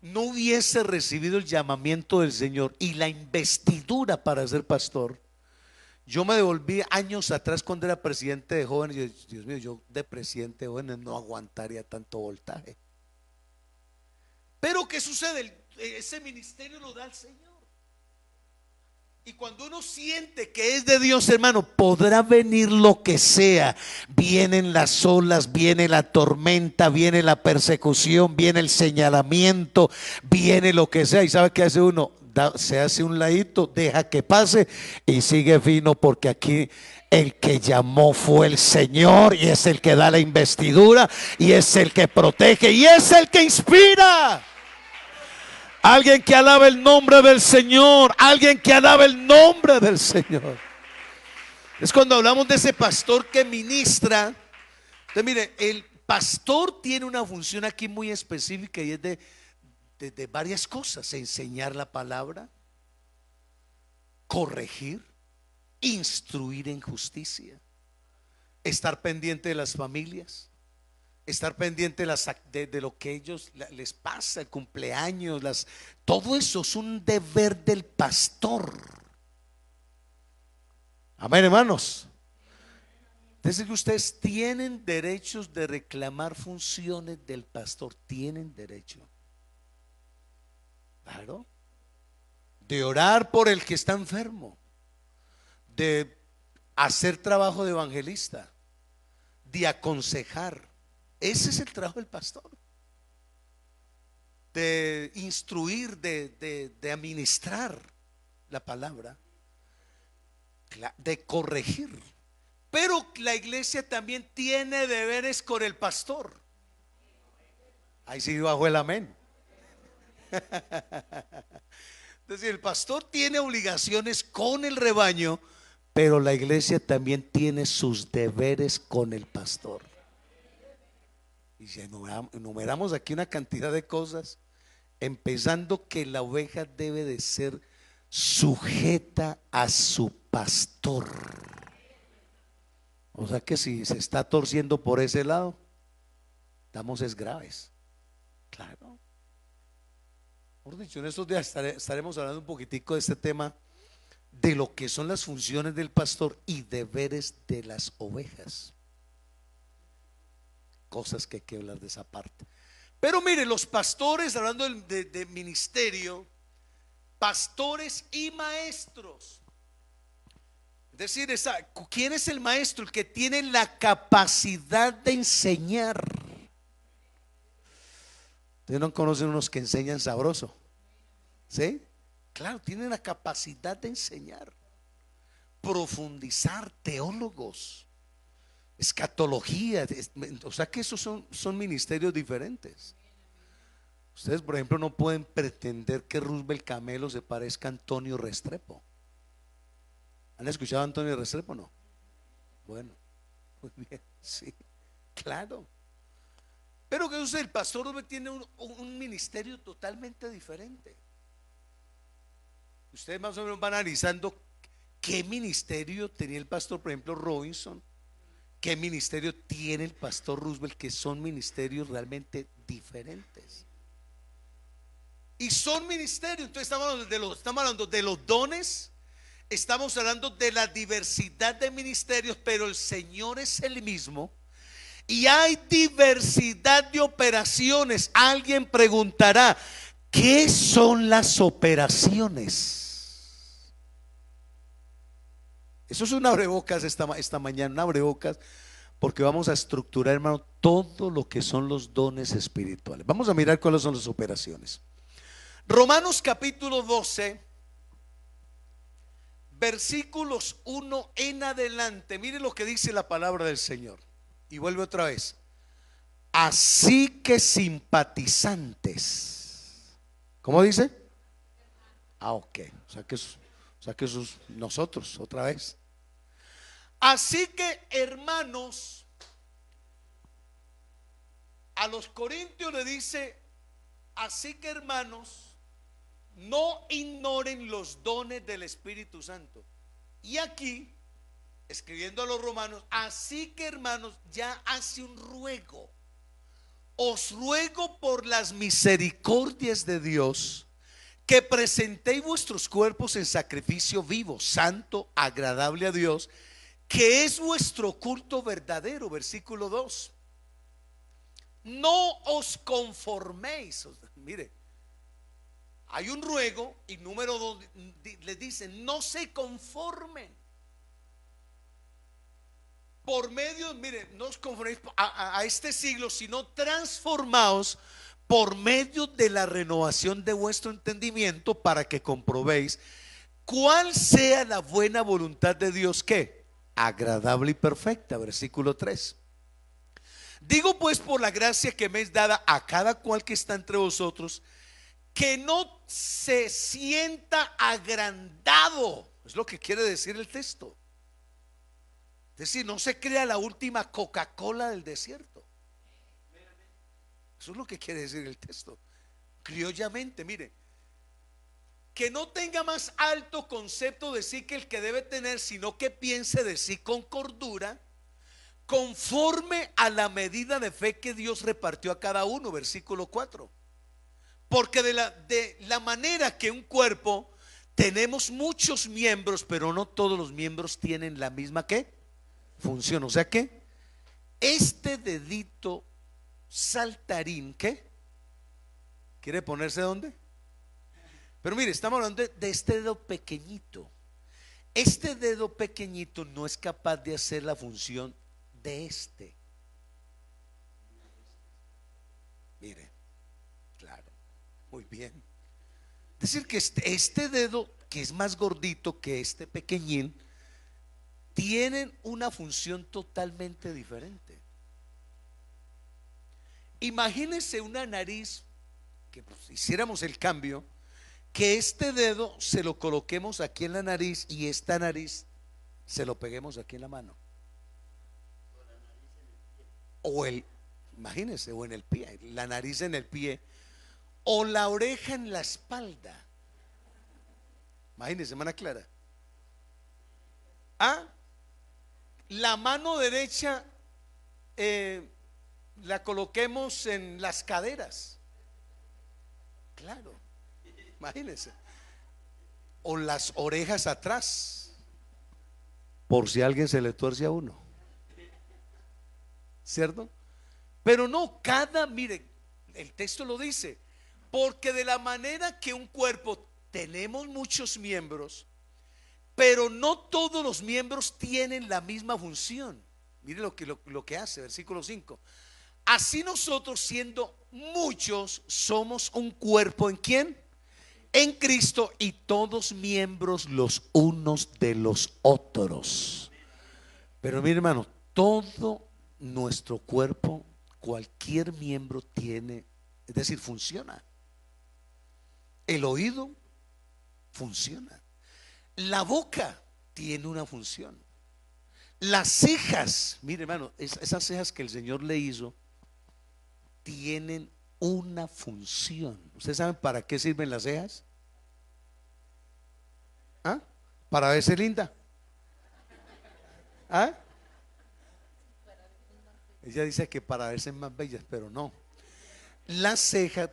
no hubiese recibido el llamamiento del Señor y la investidura para ser pastor, yo me devolví años atrás cuando era presidente de jóvenes. Y Dios mío, yo de presidente de jóvenes no aguantaría tanto voltaje. Pero ¿qué sucede? Ese ministerio lo da el Señor. Y cuando uno siente que es de Dios, hermano, podrá venir lo que sea. Vienen las olas, viene la tormenta, viene la persecución, viene el señalamiento, viene lo que sea. ¿Y sabe qué hace uno? Se hace un ladito, deja que pase y sigue fino, porque aquí el que llamó fue el Señor, y es el que da la investidura, y es el que protege, y es el que inspira. Alguien que alabe el nombre del Señor. Alguien que alabe el nombre del Señor. Es cuando hablamos de ese pastor que ministra. Entonces, mire, el pastor tiene una función aquí muy específica y es de varias cosas: enseñar la palabra, corregir, instruir en justicia, estar pendiente de las familias, estar pendiente de lo que ellos les pasa, el cumpleaños, todo eso es un deber del pastor. Amén, hermanos. Es decir, que ustedes tienen derechos de reclamar funciones del pastor, tienen derecho. Claro. De orar por el que está enfermo, de hacer trabajo de evangelista, de aconsejar. Ese es el trabajo del pastor. De instruir, de administrar la palabra, de corregir. Pero la iglesia también tiene deberes con el pastor. Ahí sí bajó el amén. Es decir, el pastor tiene obligaciones con el rebaño, pero la iglesia también tiene sus deberes con el pastor. Y si enumeramos aquí una cantidad de cosas, empezando que la oveja debe de ser sujeta a su pastor. O sea que si se está torciendo por ese lado, estamos graves. Claro. Por dicho, en estos días estaremos hablando un poquitico de este tema, de lo que son las funciones del pastor y deberes de las ovejas. Cosas que hay que hablar de esa parte. Pero mire, los pastores, hablando de ministerio, pastores y maestros. Es decir, ¿quién es el maestro? El que tiene la capacidad de enseñar. Ustedes no conocen unos que enseñan sabroso, ¿sí? Claro, tienen la capacidad de enseñar, profundizar, teólogos, escatología. O sea que esos son ministerios diferentes. Ustedes, por ejemplo, no pueden pretender que Roosevelt Camelo se parezca a Antonio Restrepo. ¿Han escuchado a Antonio Restrepo? No. Bueno, muy bien, sí, claro. Pero que usted, el pastor Roosevelt tiene un ministerio totalmente diferente. Ustedes más o menos van analizando qué ministerio tenía el pastor, por ejemplo, Robinson, qué ministerio tiene el pastor Roosevelt, que son ministerios realmente diferentes. Y son ministerios, entonces estamos hablando de los dones, estamos hablando de la diversidad de ministerios, pero el Señor es el mismo. Y hay diversidad de operaciones. Alguien preguntará, ¿qué son las operaciones? Eso es un abrebocas esta mañana, un abrebocas, porque vamos a estructurar, hermano, todo lo que son los dones espirituales. Vamos a mirar cuáles son las operaciones. Romanos capítulo 12, versículos 1 en adelante. Mire lo que dice la palabra del Señor. Y vuelve otra vez. Así que simpatizantes. ¿Cómo dice? Ok. O sea que eso es nosotros, otra vez. Así que, hermanos, a los corintios le dice, así que, hermanos, no ignoren los dones del Espíritu Santo. Y aquí, escribiendo a los romanos, así que, hermanos, ya hace un ruego. Os ruego por las misericordias de Dios que presentéis vuestros cuerpos en sacrificio vivo, santo, agradable a Dios, que es vuestro culto verdadero. Versículo 2. No os conforméis. Mire, hay un ruego y número 2 les dice, no se conformen. Por medio, mire, no os conforméis a este siglo, sino transformaos por medio de la renovación de vuestro entendimiento, para que comprobéis cuál sea la buena voluntad de Dios, que agradable y perfecta. Versículo 3. Digo pues, por la gracia que me es dada a cada cual que está entre vosotros, que no se sienta agrandado. Es lo que quiere decir el texto. Es decir, no se crea la última Coca-Cola del desierto. Eso es lo que quiere decir el texto. Criollamente, mire, que no tenga más alto concepto de sí que el que debe tener, sino que piense de sí con cordura, conforme a la medida de fe que Dios repartió a cada uno. Versículo 4. Porque de la manera que un cuerpo tenemos muchos miembros, pero no todos los miembros tienen la misma ¿qué? Función. O sea que este dedito saltarín, ¿qué? ¿Quiere ponerse dónde? Pero mire, estamos hablando de este dedo pequeñito. Este dedo pequeñito no es capaz de hacer la función de este. Mire, claro, muy bien. Es decir, que este dedo, que es más gordito que este pequeñín, tienen una función totalmente diferente. Imagínense una nariz, que pues, hiciéramos el cambio, que este dedo se lo coloquemos aquí en la nariz y esta nariz se lo peguemos aquí en la mano. Imagínense, o en el pie, la nariz en el pie, o la oreja en la espalda. Imagínense, hermana Clara. La mano derecha la coloquemos en las caderas. Claro, imagínense. O las orejas atrás, por si a alguien se le tuerce a uno, ¿cierto? Pero no, mire, el texto lo dice, porque de la manera que un cuerpo tenemos muchos miembros, pero no todos los miembros tienen la misma función. Mire lo que hace, versículo 5. Así nosotros, siendo muchos, somos un cuerpo. ¿En quién? En Cristo, y todos miembros los unos de los otros. Pero mire, hermano, todo nuestro cuerpo, cualquier miembro tiene, es decir, funciona. El oído funciona. La boca tiene una función. Las cejas, mire, hermano, esas cejas que el Señor le hizo tienen una función. ¿Ustedes saben para qué sirven las cejas? Para verse linda. Ella dice que para verse más bellas, pero no. Las cejas,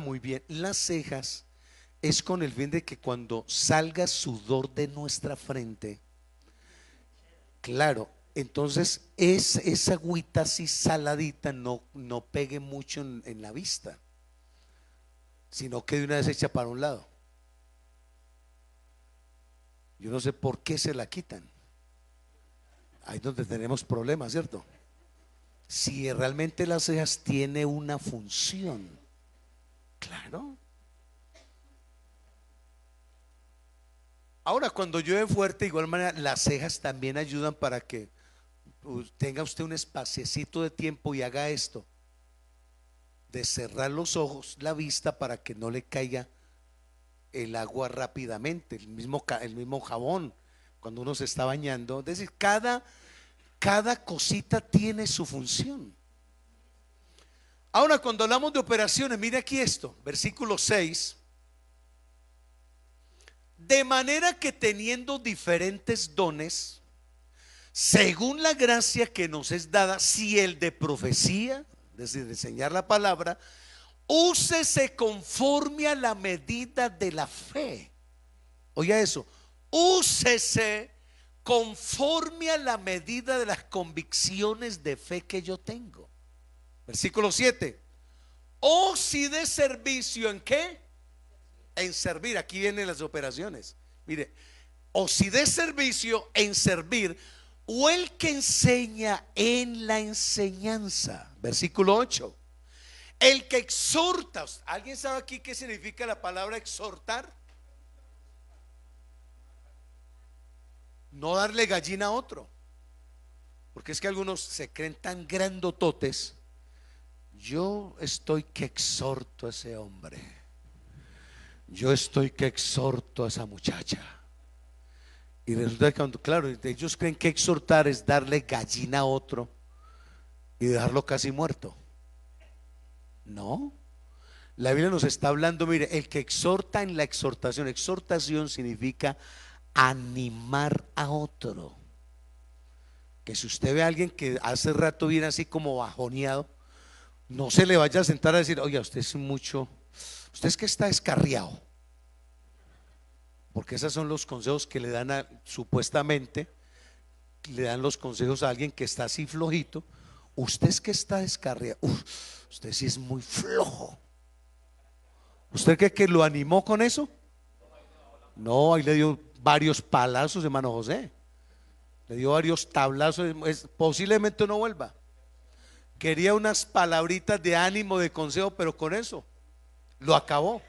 muy bien. Las cejas es con el fin de que cuando salga sudor de nuestra frente, claro, entonces esa agüita así saladita no pegue mucho en la vista, sino que de una vez echa para un lado. Yo no sé por qué se la quitan. Ahí es donde tenemos problemas, ¿cierto? Si realmente las cejas tiene una función, claro. Ahora, cuando llueve fuerte, de igual manera, las cejas también ayudan para que tenga usted un espaciecito de tiempo y haga esto, de cerrar los ojos, la vista, para que no le caiga el agua rápidamente, el mismo jabón cuando uno se está bañando. Es decir, cada cosita tiene su función. Ahora, cuando hablamos de operaciones, mire aquí esto, versículo 6. De manera que teniendo diferentes dones, según la gracia que nos es dada, si el de profecía, es decir, de enseñar la palabra, úsese conforme a la medida de la fe. Oiga eso, úsese conforme a la medida de las convicciones de fe que yo tengo. Versículo 7. O si de servicio, ¿en qué? En servir. Aquí vienen las operaciones. Mire, o si de servicio, en servir, o el que enseña en la enseñanza. Versículo 8. El que exhorta. ¿Alguien sabe aquí qué significa la palabra exhortar? No darle gallina a otro. Porque es que algunos se creen tan grandototes. yo estoy que exhorto a ese hombre, yo estoy que exhorto a esa muchacha. Y resulta que cuando, claro, ellos creen que exhortar es darle gallina a otro y dejarlo casi muerto. No, la Biblia nos está hablando, mire, el que exhorta en la exhortación, exhortación significa animar a otro. Que si usted ve a alguien que hace rato viene así como bajoneado, no se le vaya a sentar a decir, oye, usted es mucho, usted es que está descarriado. Porque esos son los consejos que le dan supuestamente, le dan los consejos a alguien que está así flojito. Usted es que está descarriado. Uf, usted sí es muy flojo. ¿Usted cree que lo animó con eso? No, ahí le dio varios palazos, hermano José. Le dio varios tablazos. Posiblemente no vuelva. Quería unas palabritas de ánimo, de consejo, pero con eso lo acabó.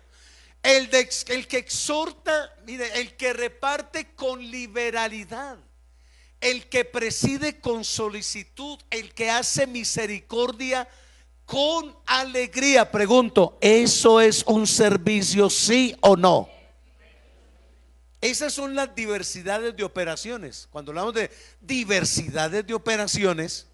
El que exhorta, mire, el que reparte con liberalidad, el que preside con solicitud, el que hace misericordia con alegría. Pregunto, ¿eso es un servicio, sí o no? Esas son las diversidades de operaciones. Cuando hablamos de diversidades de operaciones,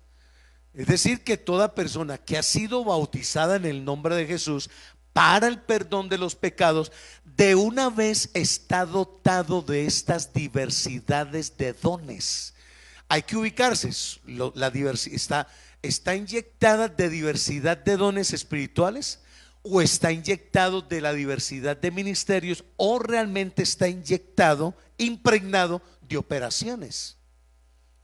es decir, que toda persona que ha sido bautizada en el nombre de Jesús para el perdón de los pecados, de una vez está dotado de estas diversidades de dones. Hay que ubicarse, la diversidad está inyectada de diversidad de dones espirituales, o está inyectado de la diversidad de ministerios, o realmente está inyectado, impregnado de operaciones.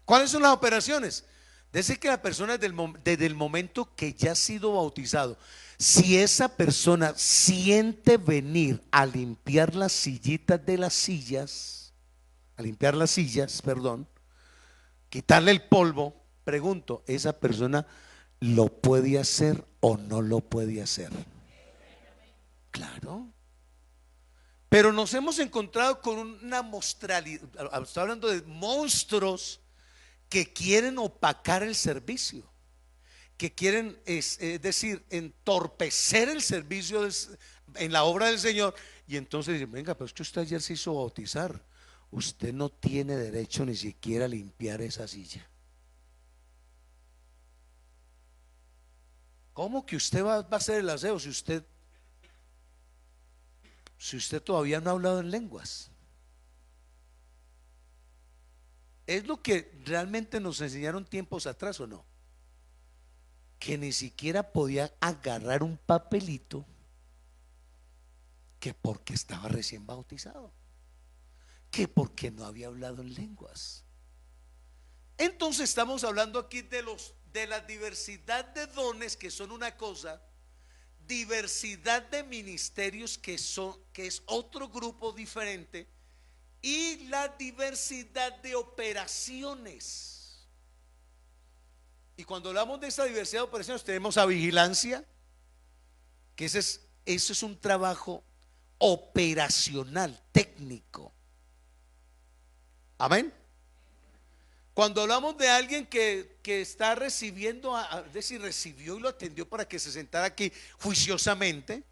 ¿Cuáles son las operaciones? Desde que la persona desde el momento que ya ha sido bautizado, si esa persona siente venir a limpiar las sillitas de las sillas, a limpiar las sillas, perdón, quitarle el polvo, pregunto, ¿esa persona lo puede hacer o no lo puede hacer? Claro. Pero nos hemos encontrado con una monstrualidad, estoy hablando de monstruos que quieren opacar el servicio, que quieren, es decir, entorpecer el servicio en la obra del Señor. Y entonces dicen, venga, pero es que usted ayer se hizo bautizar, usted no tiene derecho ni siquiera a limpiar esa silla. ¿Cómo que usted va a hacer el aseo si usted todavía no ha hablado en lenguas? ¿Es lo que realmente nos enseñaron tiempos atrás o no? Que ni siquiera podía agarrar un papelito, que porque estaba recién bautizado, que porque no había hablado en lenguas. Entonces estamos hablando aquí de la diversidad de dones, que son una cosa, diversidad de ministerios, que es otro grupo diferente, y la diversidad de operaciones. Y cuando hablamos de esta diversidad de operaciones, tenemos a vigilancia, que ese es un trabajo operacional, técnico. Amén. Cuando hablamos de alguien que está recibiendo, es decir, recibió y lo atendió para que se sentara aquí juiciosamente,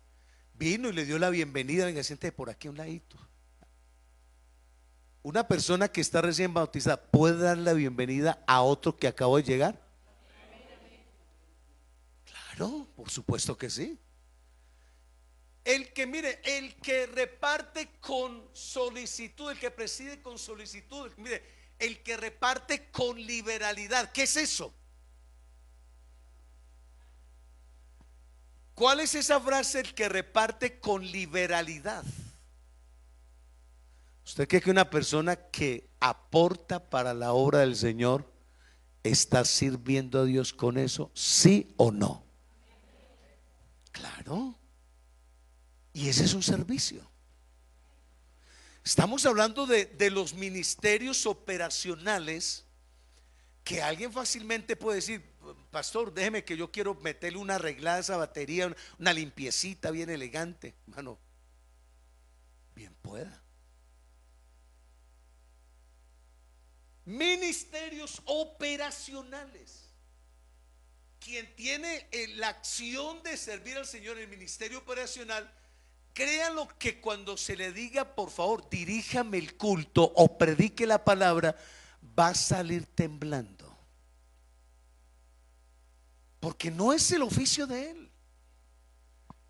vino y le dio la bienvenida, venga, siéntate por aquí a un ladito. Una persona que está recién bautizada puede dar la bienvenida a otro que acabó de llegar. Claro, por supuesto que sí. El que, mire, el que reparte con solicitud, el que preside con solicitud, mire, el que reparte con liberalidad. ¿Qué es eso? ¿Cuál es esa frase? El que reparte con liberalidad. ¿Usted cree que una persona que aporta para la obra del Señor está sirviendo a Dios con eso? ¿Sí o no? Claro. Y ese es un servicio. Estamos hablando de los ministerios operacionales, que alguien fácilmente puede decir, pastor, déjeme que yo quiero meterle una arreglada a esa batería, una limpiecita bien elegante. Hermano, bien pueda. Ministerios operacionales. quien tiene la acción de servir al Señor en el ministerio operacional, créanlo que cuando se le diga, por favor, diríjame el culto o predique la palabra, va a salir temblando. Porque no es el oficio de él.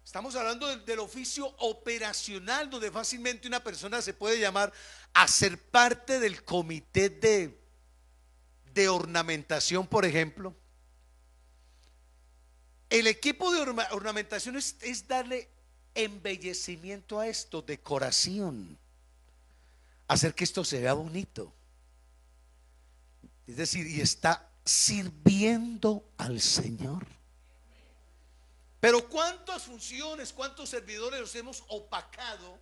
Estamos hablando del oficio operacional, donde fácilmente una persona se puede llamar a ser parte del comité de ornamentación, por ejemplo. El equipo de ornamentación es darle embellecimiento a esto, decoración, hacer que esto se vea bonito. Es decir, y está sirviendo al Señor. Pero cuántas funciones, cuántos servidores los hemos opacado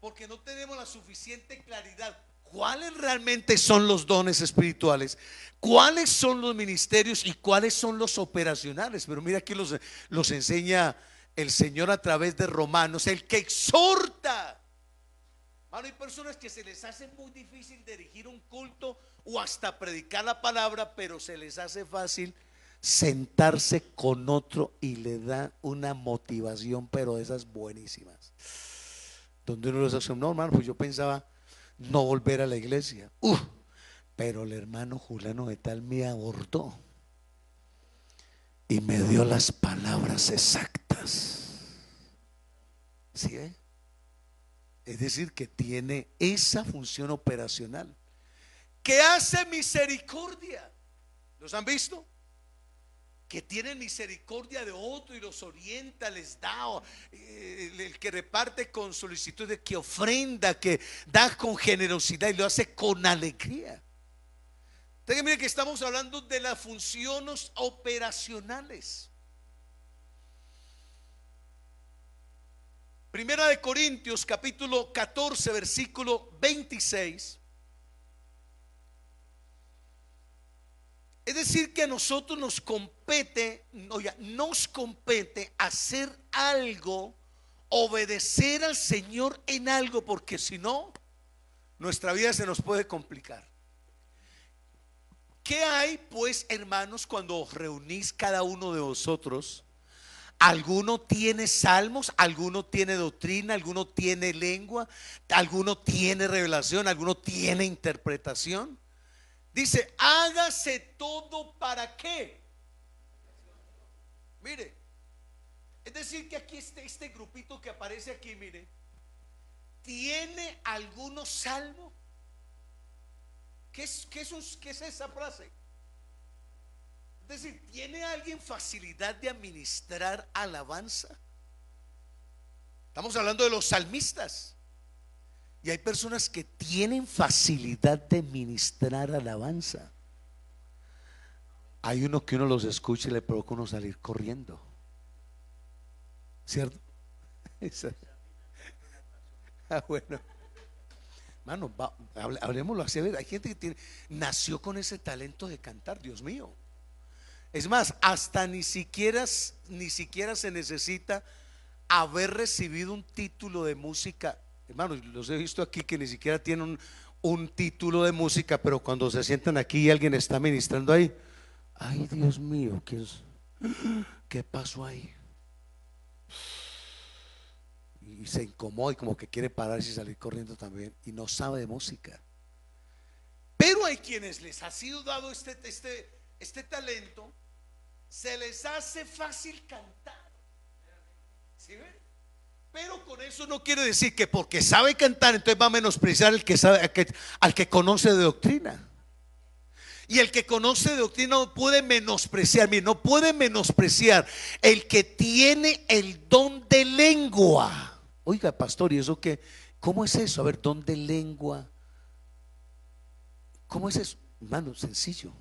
porque no tenemos la suficiente claridad. ¿Cuáles realmente son los dones espirituales? ¿Cuáles son los ministerios y cuáles son los operacionales? Pero mira aquí los enseña el Señor a través de Romanos, el que exhorta. Hay personas que se les hace muy difícil dirigir un culto o hasta predicar la palabra, pero se les hace fácil sentarse con otro y le da una motivación, pero de esas buenísimas. Donde uno les hace, no, hermano, pues yo pensaba no volver a la iglesia. Pero el hermano Juliano de tal me abordó y me dio las palabras exactas. ¿Sí? Es decir, que tiene esa función operacional. Que hace misericordia. ¿Los han visto? Que tienen misericordia de otro y los orienta, les da, el que reparte con solicitud, de que ofrenda, que da con generosidad y lo hace con alegría. Entonces, mire que estamos hablando de las funciones operacionales. Primera de Corintios capítulo 14 versículo 26. Es decir, que a nosotros nos compete hacer algo, obedecer al Señor en algo, porque si no, nuestra vida se nos puede complicar. ¿Qué hay pues, hermanos, cuando os reunís cada uno de vosotros? Alguno tiene salmos, alguno tiene doctrina, alguno tiene lengua, alguno tiene revelación, alguno tiene interpretación. Dice, hágase todo para qué. Mire, es decir que aquí este grupito que aparece aquí, mire, tiene algunos salmos. ¿Qué es esa frase? Es decir, ¿tiene alguien facilidad de administrar alabanza? Estamos hablando de los salmistas. Y hay personas que tienen facilidad de ministrar alabanza. Hay uno que uno los escucha y le provoca uno salir corriendo, ¿cierto? Bueno, hermano, hablemoslo así. Hay gente que nació con ese talento de cantar, Dios mío. Es más, hasta ni siquiera se necesita haber recibido un título de música. Hermanos, los he visto aquí que ni siquiera tienen un título de música, pero cuando se sientan aquí y alguien está ministrando ahí, ay, Dios mío, ¿qué pasó ahí? Y se incomoda y como que quiere pararse y salir corriendo también, y no sabe de música. Pero hay quienes les ha sido dado este talento, se les hace fácil cantar. ¿Sí ven? Pero con eso no quiere decir que porque sabe cantar entonces va a menospreciar al que conoce de doctrina. Y el que conoce de doctrina no puede menospreciar, mire, no puede menospreciar el que tiene el don de lengua. Oiga, pastor, ¿y eso qué? ¿Cómo es eso? A ver, don de lengua. ¿Cómo es eso? Hermano, sencillo.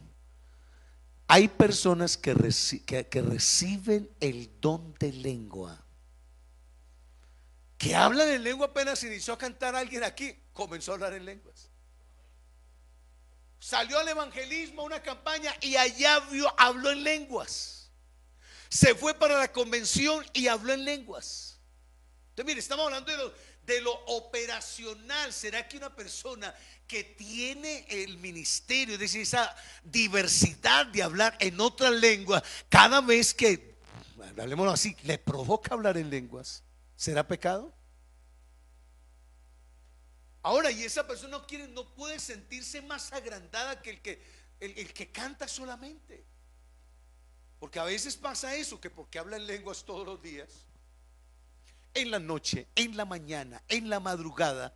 Hay personas que reciben el don de lengua, que hablan en lengua. Apenas inició a cantar alguien aquí, comenzó a hablar en lenguas. Salió al evangelismo, a una campaña, y allá habló en lenguas. Se fue para la convención y habló en lenguas. Entonces, mire, estamos hablando de lo operacional. ¿Será que una persona que tiene el ministerio, es decir, esa diversidad de hablar en otra lengua, cada vez que, hablemoslo así, le provoca hablar en lenguas, será pecado? Ahora, y esa persona no puede sentirse más agrandada que el que canta solamente. Porque a veces pasa eso, que porque habla en lenguas todos los días, en la noche, en la mañana, en la madrugada,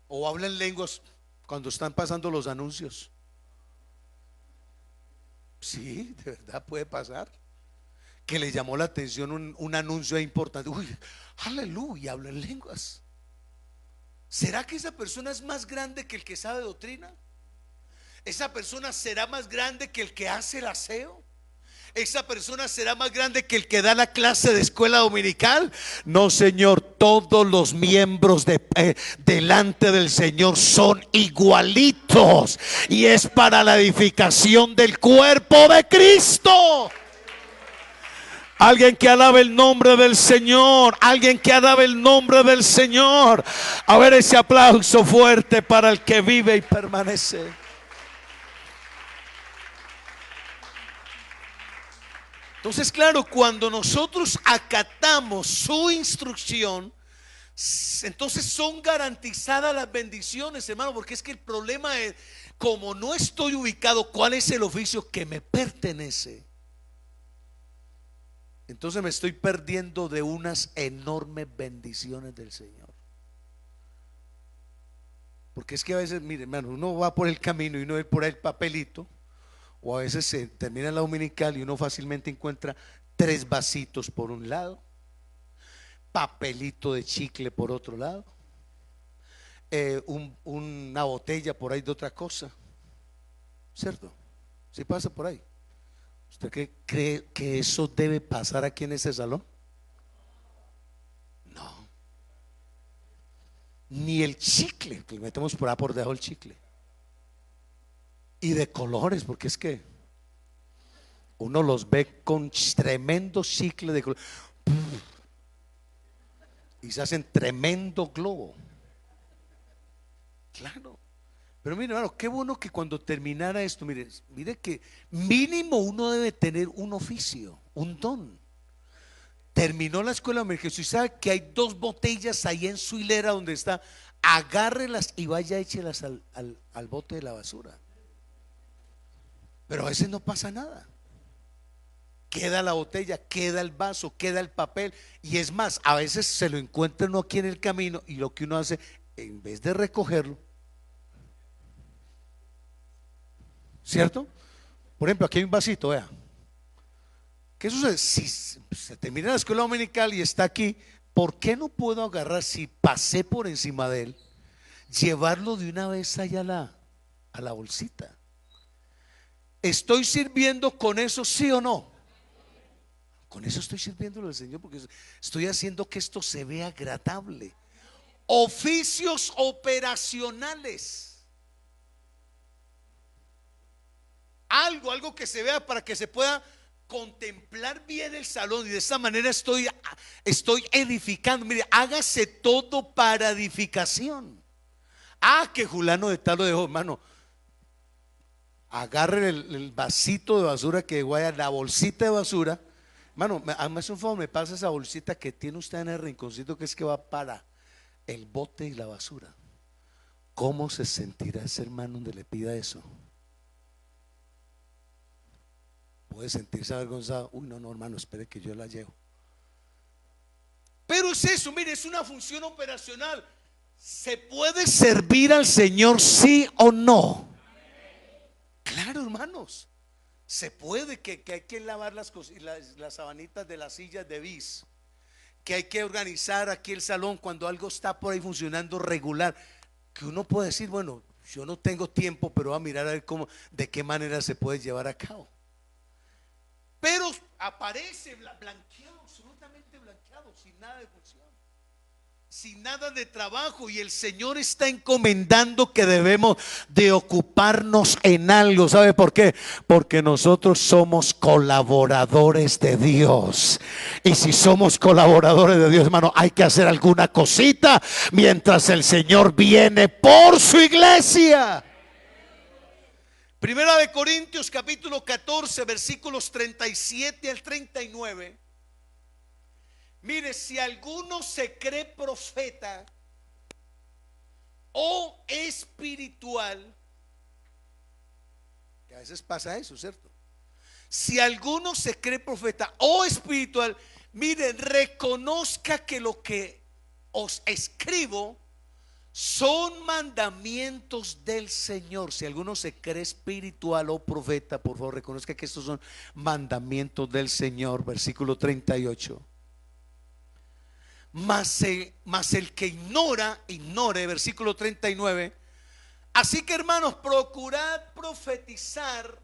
o habla en lenguas cuando están pasando los anuncios. Sí, de verdad puede pasar. Que le llamó la atención un anuncio importante. Uy, aleluya, habla en lenguas. ¿Será que esa persona es más grande que el que sabe doctrina? ¿Esa persona será más grande que el que hace el aseo? ¿Esa persona será más grande que el que da la clase de escuela dominical? No, Señor, todos los miembros delante del Señor son igualitos, y es para la edificación del cuerpo de Cristo. Alguien que alabe el nombre del Señor, alguien que alabe el nombre del Señor. A ver ese aplauso fuerte para el que vive y permanece. Entonces, claro, cuando nosotros acatamos su instrucción, entonces son garantizadas las bendiciones, hermano, porque es que el problema es, como no estoy ubicado, ¿cuál es el oficio que me pertenece? Entonces me estoy perdiendo de unas enormes bendiciones del Señor. Porque es que a veces, mire, hermano, uno va por el camino y uno ve por ahí el papelito, o a veces se termina la dominical y uno fácilmente encuentra 3 vasitos por un lado, papelito de chicle por otro lado, una botella por ahí de otra cosa, ¿cierto? Si pasa por ahí. ¿Usted cree que eso debe pasar aquí en ese salón? No. Ni el chicle, que le metemos por ahí por debajo el chicle. Y de colores, porque es que uno los ve con tremendo chicle de color y se hacen tremendo globo. Claro. Pero mire, hermano, qué bueno que cuando terminara esto, mire que mínimo uno debe tener un oficio, un don. Terminó la escuela de emergencia y sabe que hay 2 botellas ahí en su hilera donde está, agárrelas y vaya, échelas al bote de la basura. Pero a veces no pasa nada. Queda la botella, queda el vaso, queda el papel, y es más, a veces se lo encuentra uno aquí en el camino y lo que uno hace, en vez de recogerlo, ¿cierto? Por ejemplo, aquí hay un vasito, vea. ¿Qué sucede? Si se termina la escuela dominical y está aquí, ¿por qué no puedo agarrar, si pasé por encima de él, llevarlo de una vez allá a la bolsita? ¿Estoy sirviendo con eso, sí o no? Con eso estoy sirviéndole al Señor, porque estoy haciendo que esto se vea agradable. Oficios operacionales. Algo que se vea para que se pueda contemplar bien el salón, y de esa manera estoy edificando. Mire, hágase todo para edificación. Que fulano de tal lo dejó, hermano, agarre el vasito de basura que vaya, la bolsita de basura, hermano, hazme un favor, me pasa esa bolsita que tiene usted en el rinconcito, que es que va para el bote y la basura. ¿Cómo se sentirá ese hermano donde le pida eso? Puede sentirse avergonzado. Uy, no, hermano, espere que yo la llevo. Pero es eso, mire, es una función operacional. ¿Se puede servir al Señor, sí o no? Claro, hermanos, se puede. Que hay que lavar las sabanitas de las sillas de bis, que hay que organizar aquí el salón cuando algo está por ahí funcionando regular, que uno puede decir, bueno, yo no tengo tiempo, pero voy a mirar a ver de qué manera se puede llevar a cabo. Pero aparece blanqueado, absolutamente blanqueado, sin nada de función. sin nada de trabajo, y el Señor está encomendando que debemos de ocuparnos en algo. ¿Sabe por qué? Porque nosotros somos colaboradores de Dios, y si somos colaboradores de Dios, hermano, hay que hacer alguna cosita mientras el Señor viene por su iglesia. Primera de Corintios capítulo 14 versículos 37 al 39. Mire, si alguno se cree profeta o espiritual, que a veces pasa eso, ¿cierto? Si alguno se cree profeta o espiritual, mire, reconozca que lo que os escribo son mandamientos del Señor. Si alguno se cree espiritual o profeta, por favor, reconozca que estos son mandamientos del Señor. Versículo 38. Mas el que ignore, versículo 39. Así que, hermanos, procurad profetizar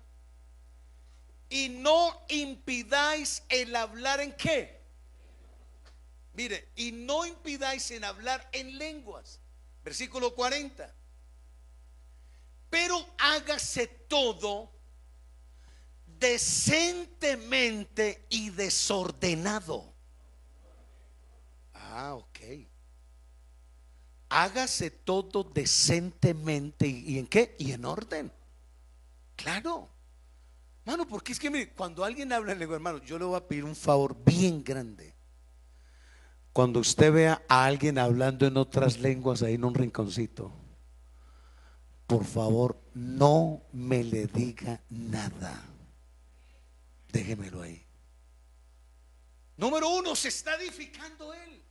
y no impidáis el hablar en qué. Mire, y no impidáis en hablar en lenguas. Versículo 40. Pero hágase todo decentemente y desordenado. Ok. Hágase todo decentemente y ¿en qué? Y en orden. Claro, hermano, porque es que mire, cuando alguien habla en lengua, hermano, yo le voy a pedir un favor bien grande. Cuando usted vea a alguien hablando en otras lenguas ahí en un rinconcito, por favor, no me le diga nada. Déjemelo ahí. Número uno, se está edificando él.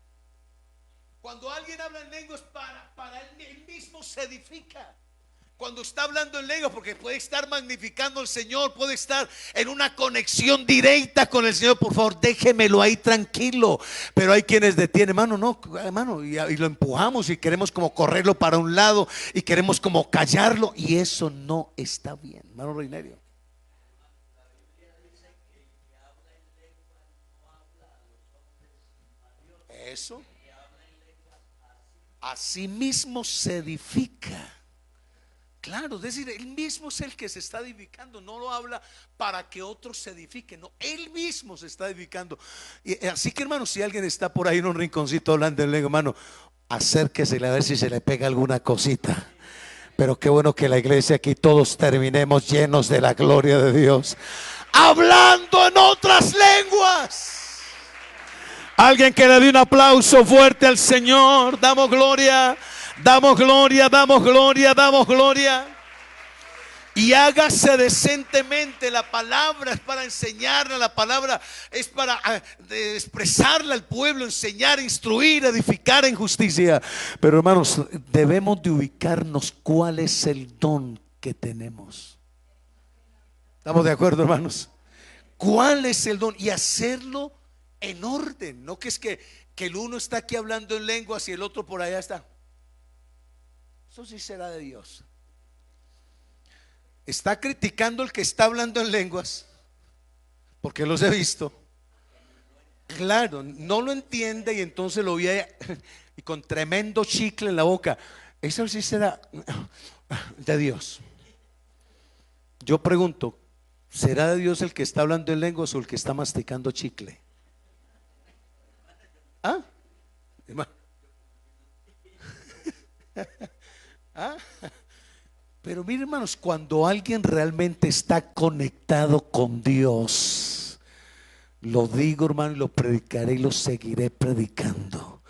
Cuando alguien habla en lenguas, para él mismo se edifica. Cuando está hablando en lenguas, porque puede estar magnificando al Señor, puede estar en una conexión directa con el Señor. Por favor, déjemelo ahí tranquilo. Pero hay quienes detienen, hermano, no, hermano, y lo empujamos y queremos como correrlo para un lado y queremos como callarlo, y eso no está bien, hermano Reinerio. Eso. Así mismo se edifica. Claro, es decir, él mismo es el que se está edificando. No lo habla para que otros se edifiquen, no, él mismo se está edificando. Y así que, hermano, si alguien está por ahí en un rinconcito hablando en lengua, hermano, acérquese a ver si se le pega alguna cosita. Pero qué bueno que la iglesia aquí todos terminemos llenos de la gloria de Dios, hablando en otras lenguas. Alguien que le dé un aplauso fuerte al Señor. Damos gloria, damos gloria, damos gloria, damos gloria. Y hágase decentemente. La palabra es para enseñarla, la palabra es para expresarla al pueblo, enseñar, instruir, edificar en justicia. Pero, hermanos, debemos de ubicarnos cuál es el don que tenemos. ¿Estamos de acuerdo, hermanos? ¿Cuál es el don? Y hacerlo en orden. No que es que el uno está aquí hablando en lenguas y el otro por allá está. Eso sí será de Dios. Está criticando el que está hablando en lenguas, porque los he visto. Claro, no lo entiende y entonces lo ve y con tremendo chicle en la boca. Eso sí será de Dios. Yo pregunto, ¿será de Dios el que está hablando en lenguas o el que está masticando chicle? ¿Ah? ¿Ah? Pero miren, hermanos, cuando alguien realmente está conectado con Dios, lo digo, hermano, y lo predicaré y lo seguiré predicando.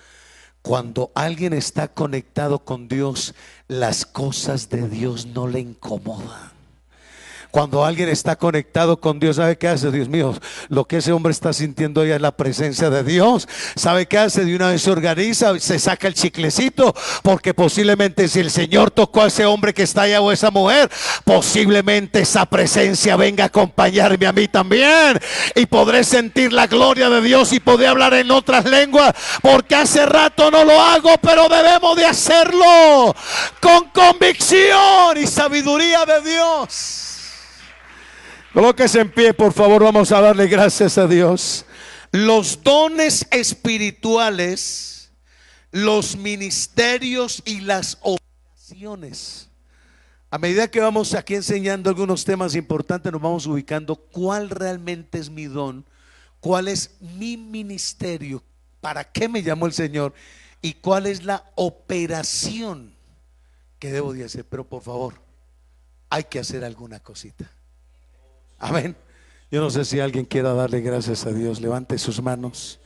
Cuando alguien está conectado con Dios, las cosas de Dios no le incomodan. Cuando alguien está conectado con Dios, ¿sabe qué hace? Dios mío, lo que ese hombre está sintiendo ya es la presencia de Dios. ¿Sabe qué hace? De una vez se organiza, se saca el chiclecito, porque posiblemente si el Señor tocó a ese hombre que está allá o esa mujer, posiblemente esa presencia venga a acompañarme a mí también, y podré sentir la gloria de Dios y podré hablar en otras lenguas, porque hace rato no lo hago, pero debemos de hacerlo con convicción y sabiduría de Dios. Colóquese en pie, por favor, vamos a darle gracias a Dios. Los dones espirituales los ministerios y las operaciones. A medida que vamos aquí enseñando algunos temas importantes, nos vamos ubicando cuál realmente es mi don, cuál es mi ministerio, para qué me llamó el Señor y cuál es la operación que debo de hacer. Pero por favor, hay que hacer alguna cosita. Amén. Yo no sé si alguien quiera darle gracias a Dios. Levante sus manos.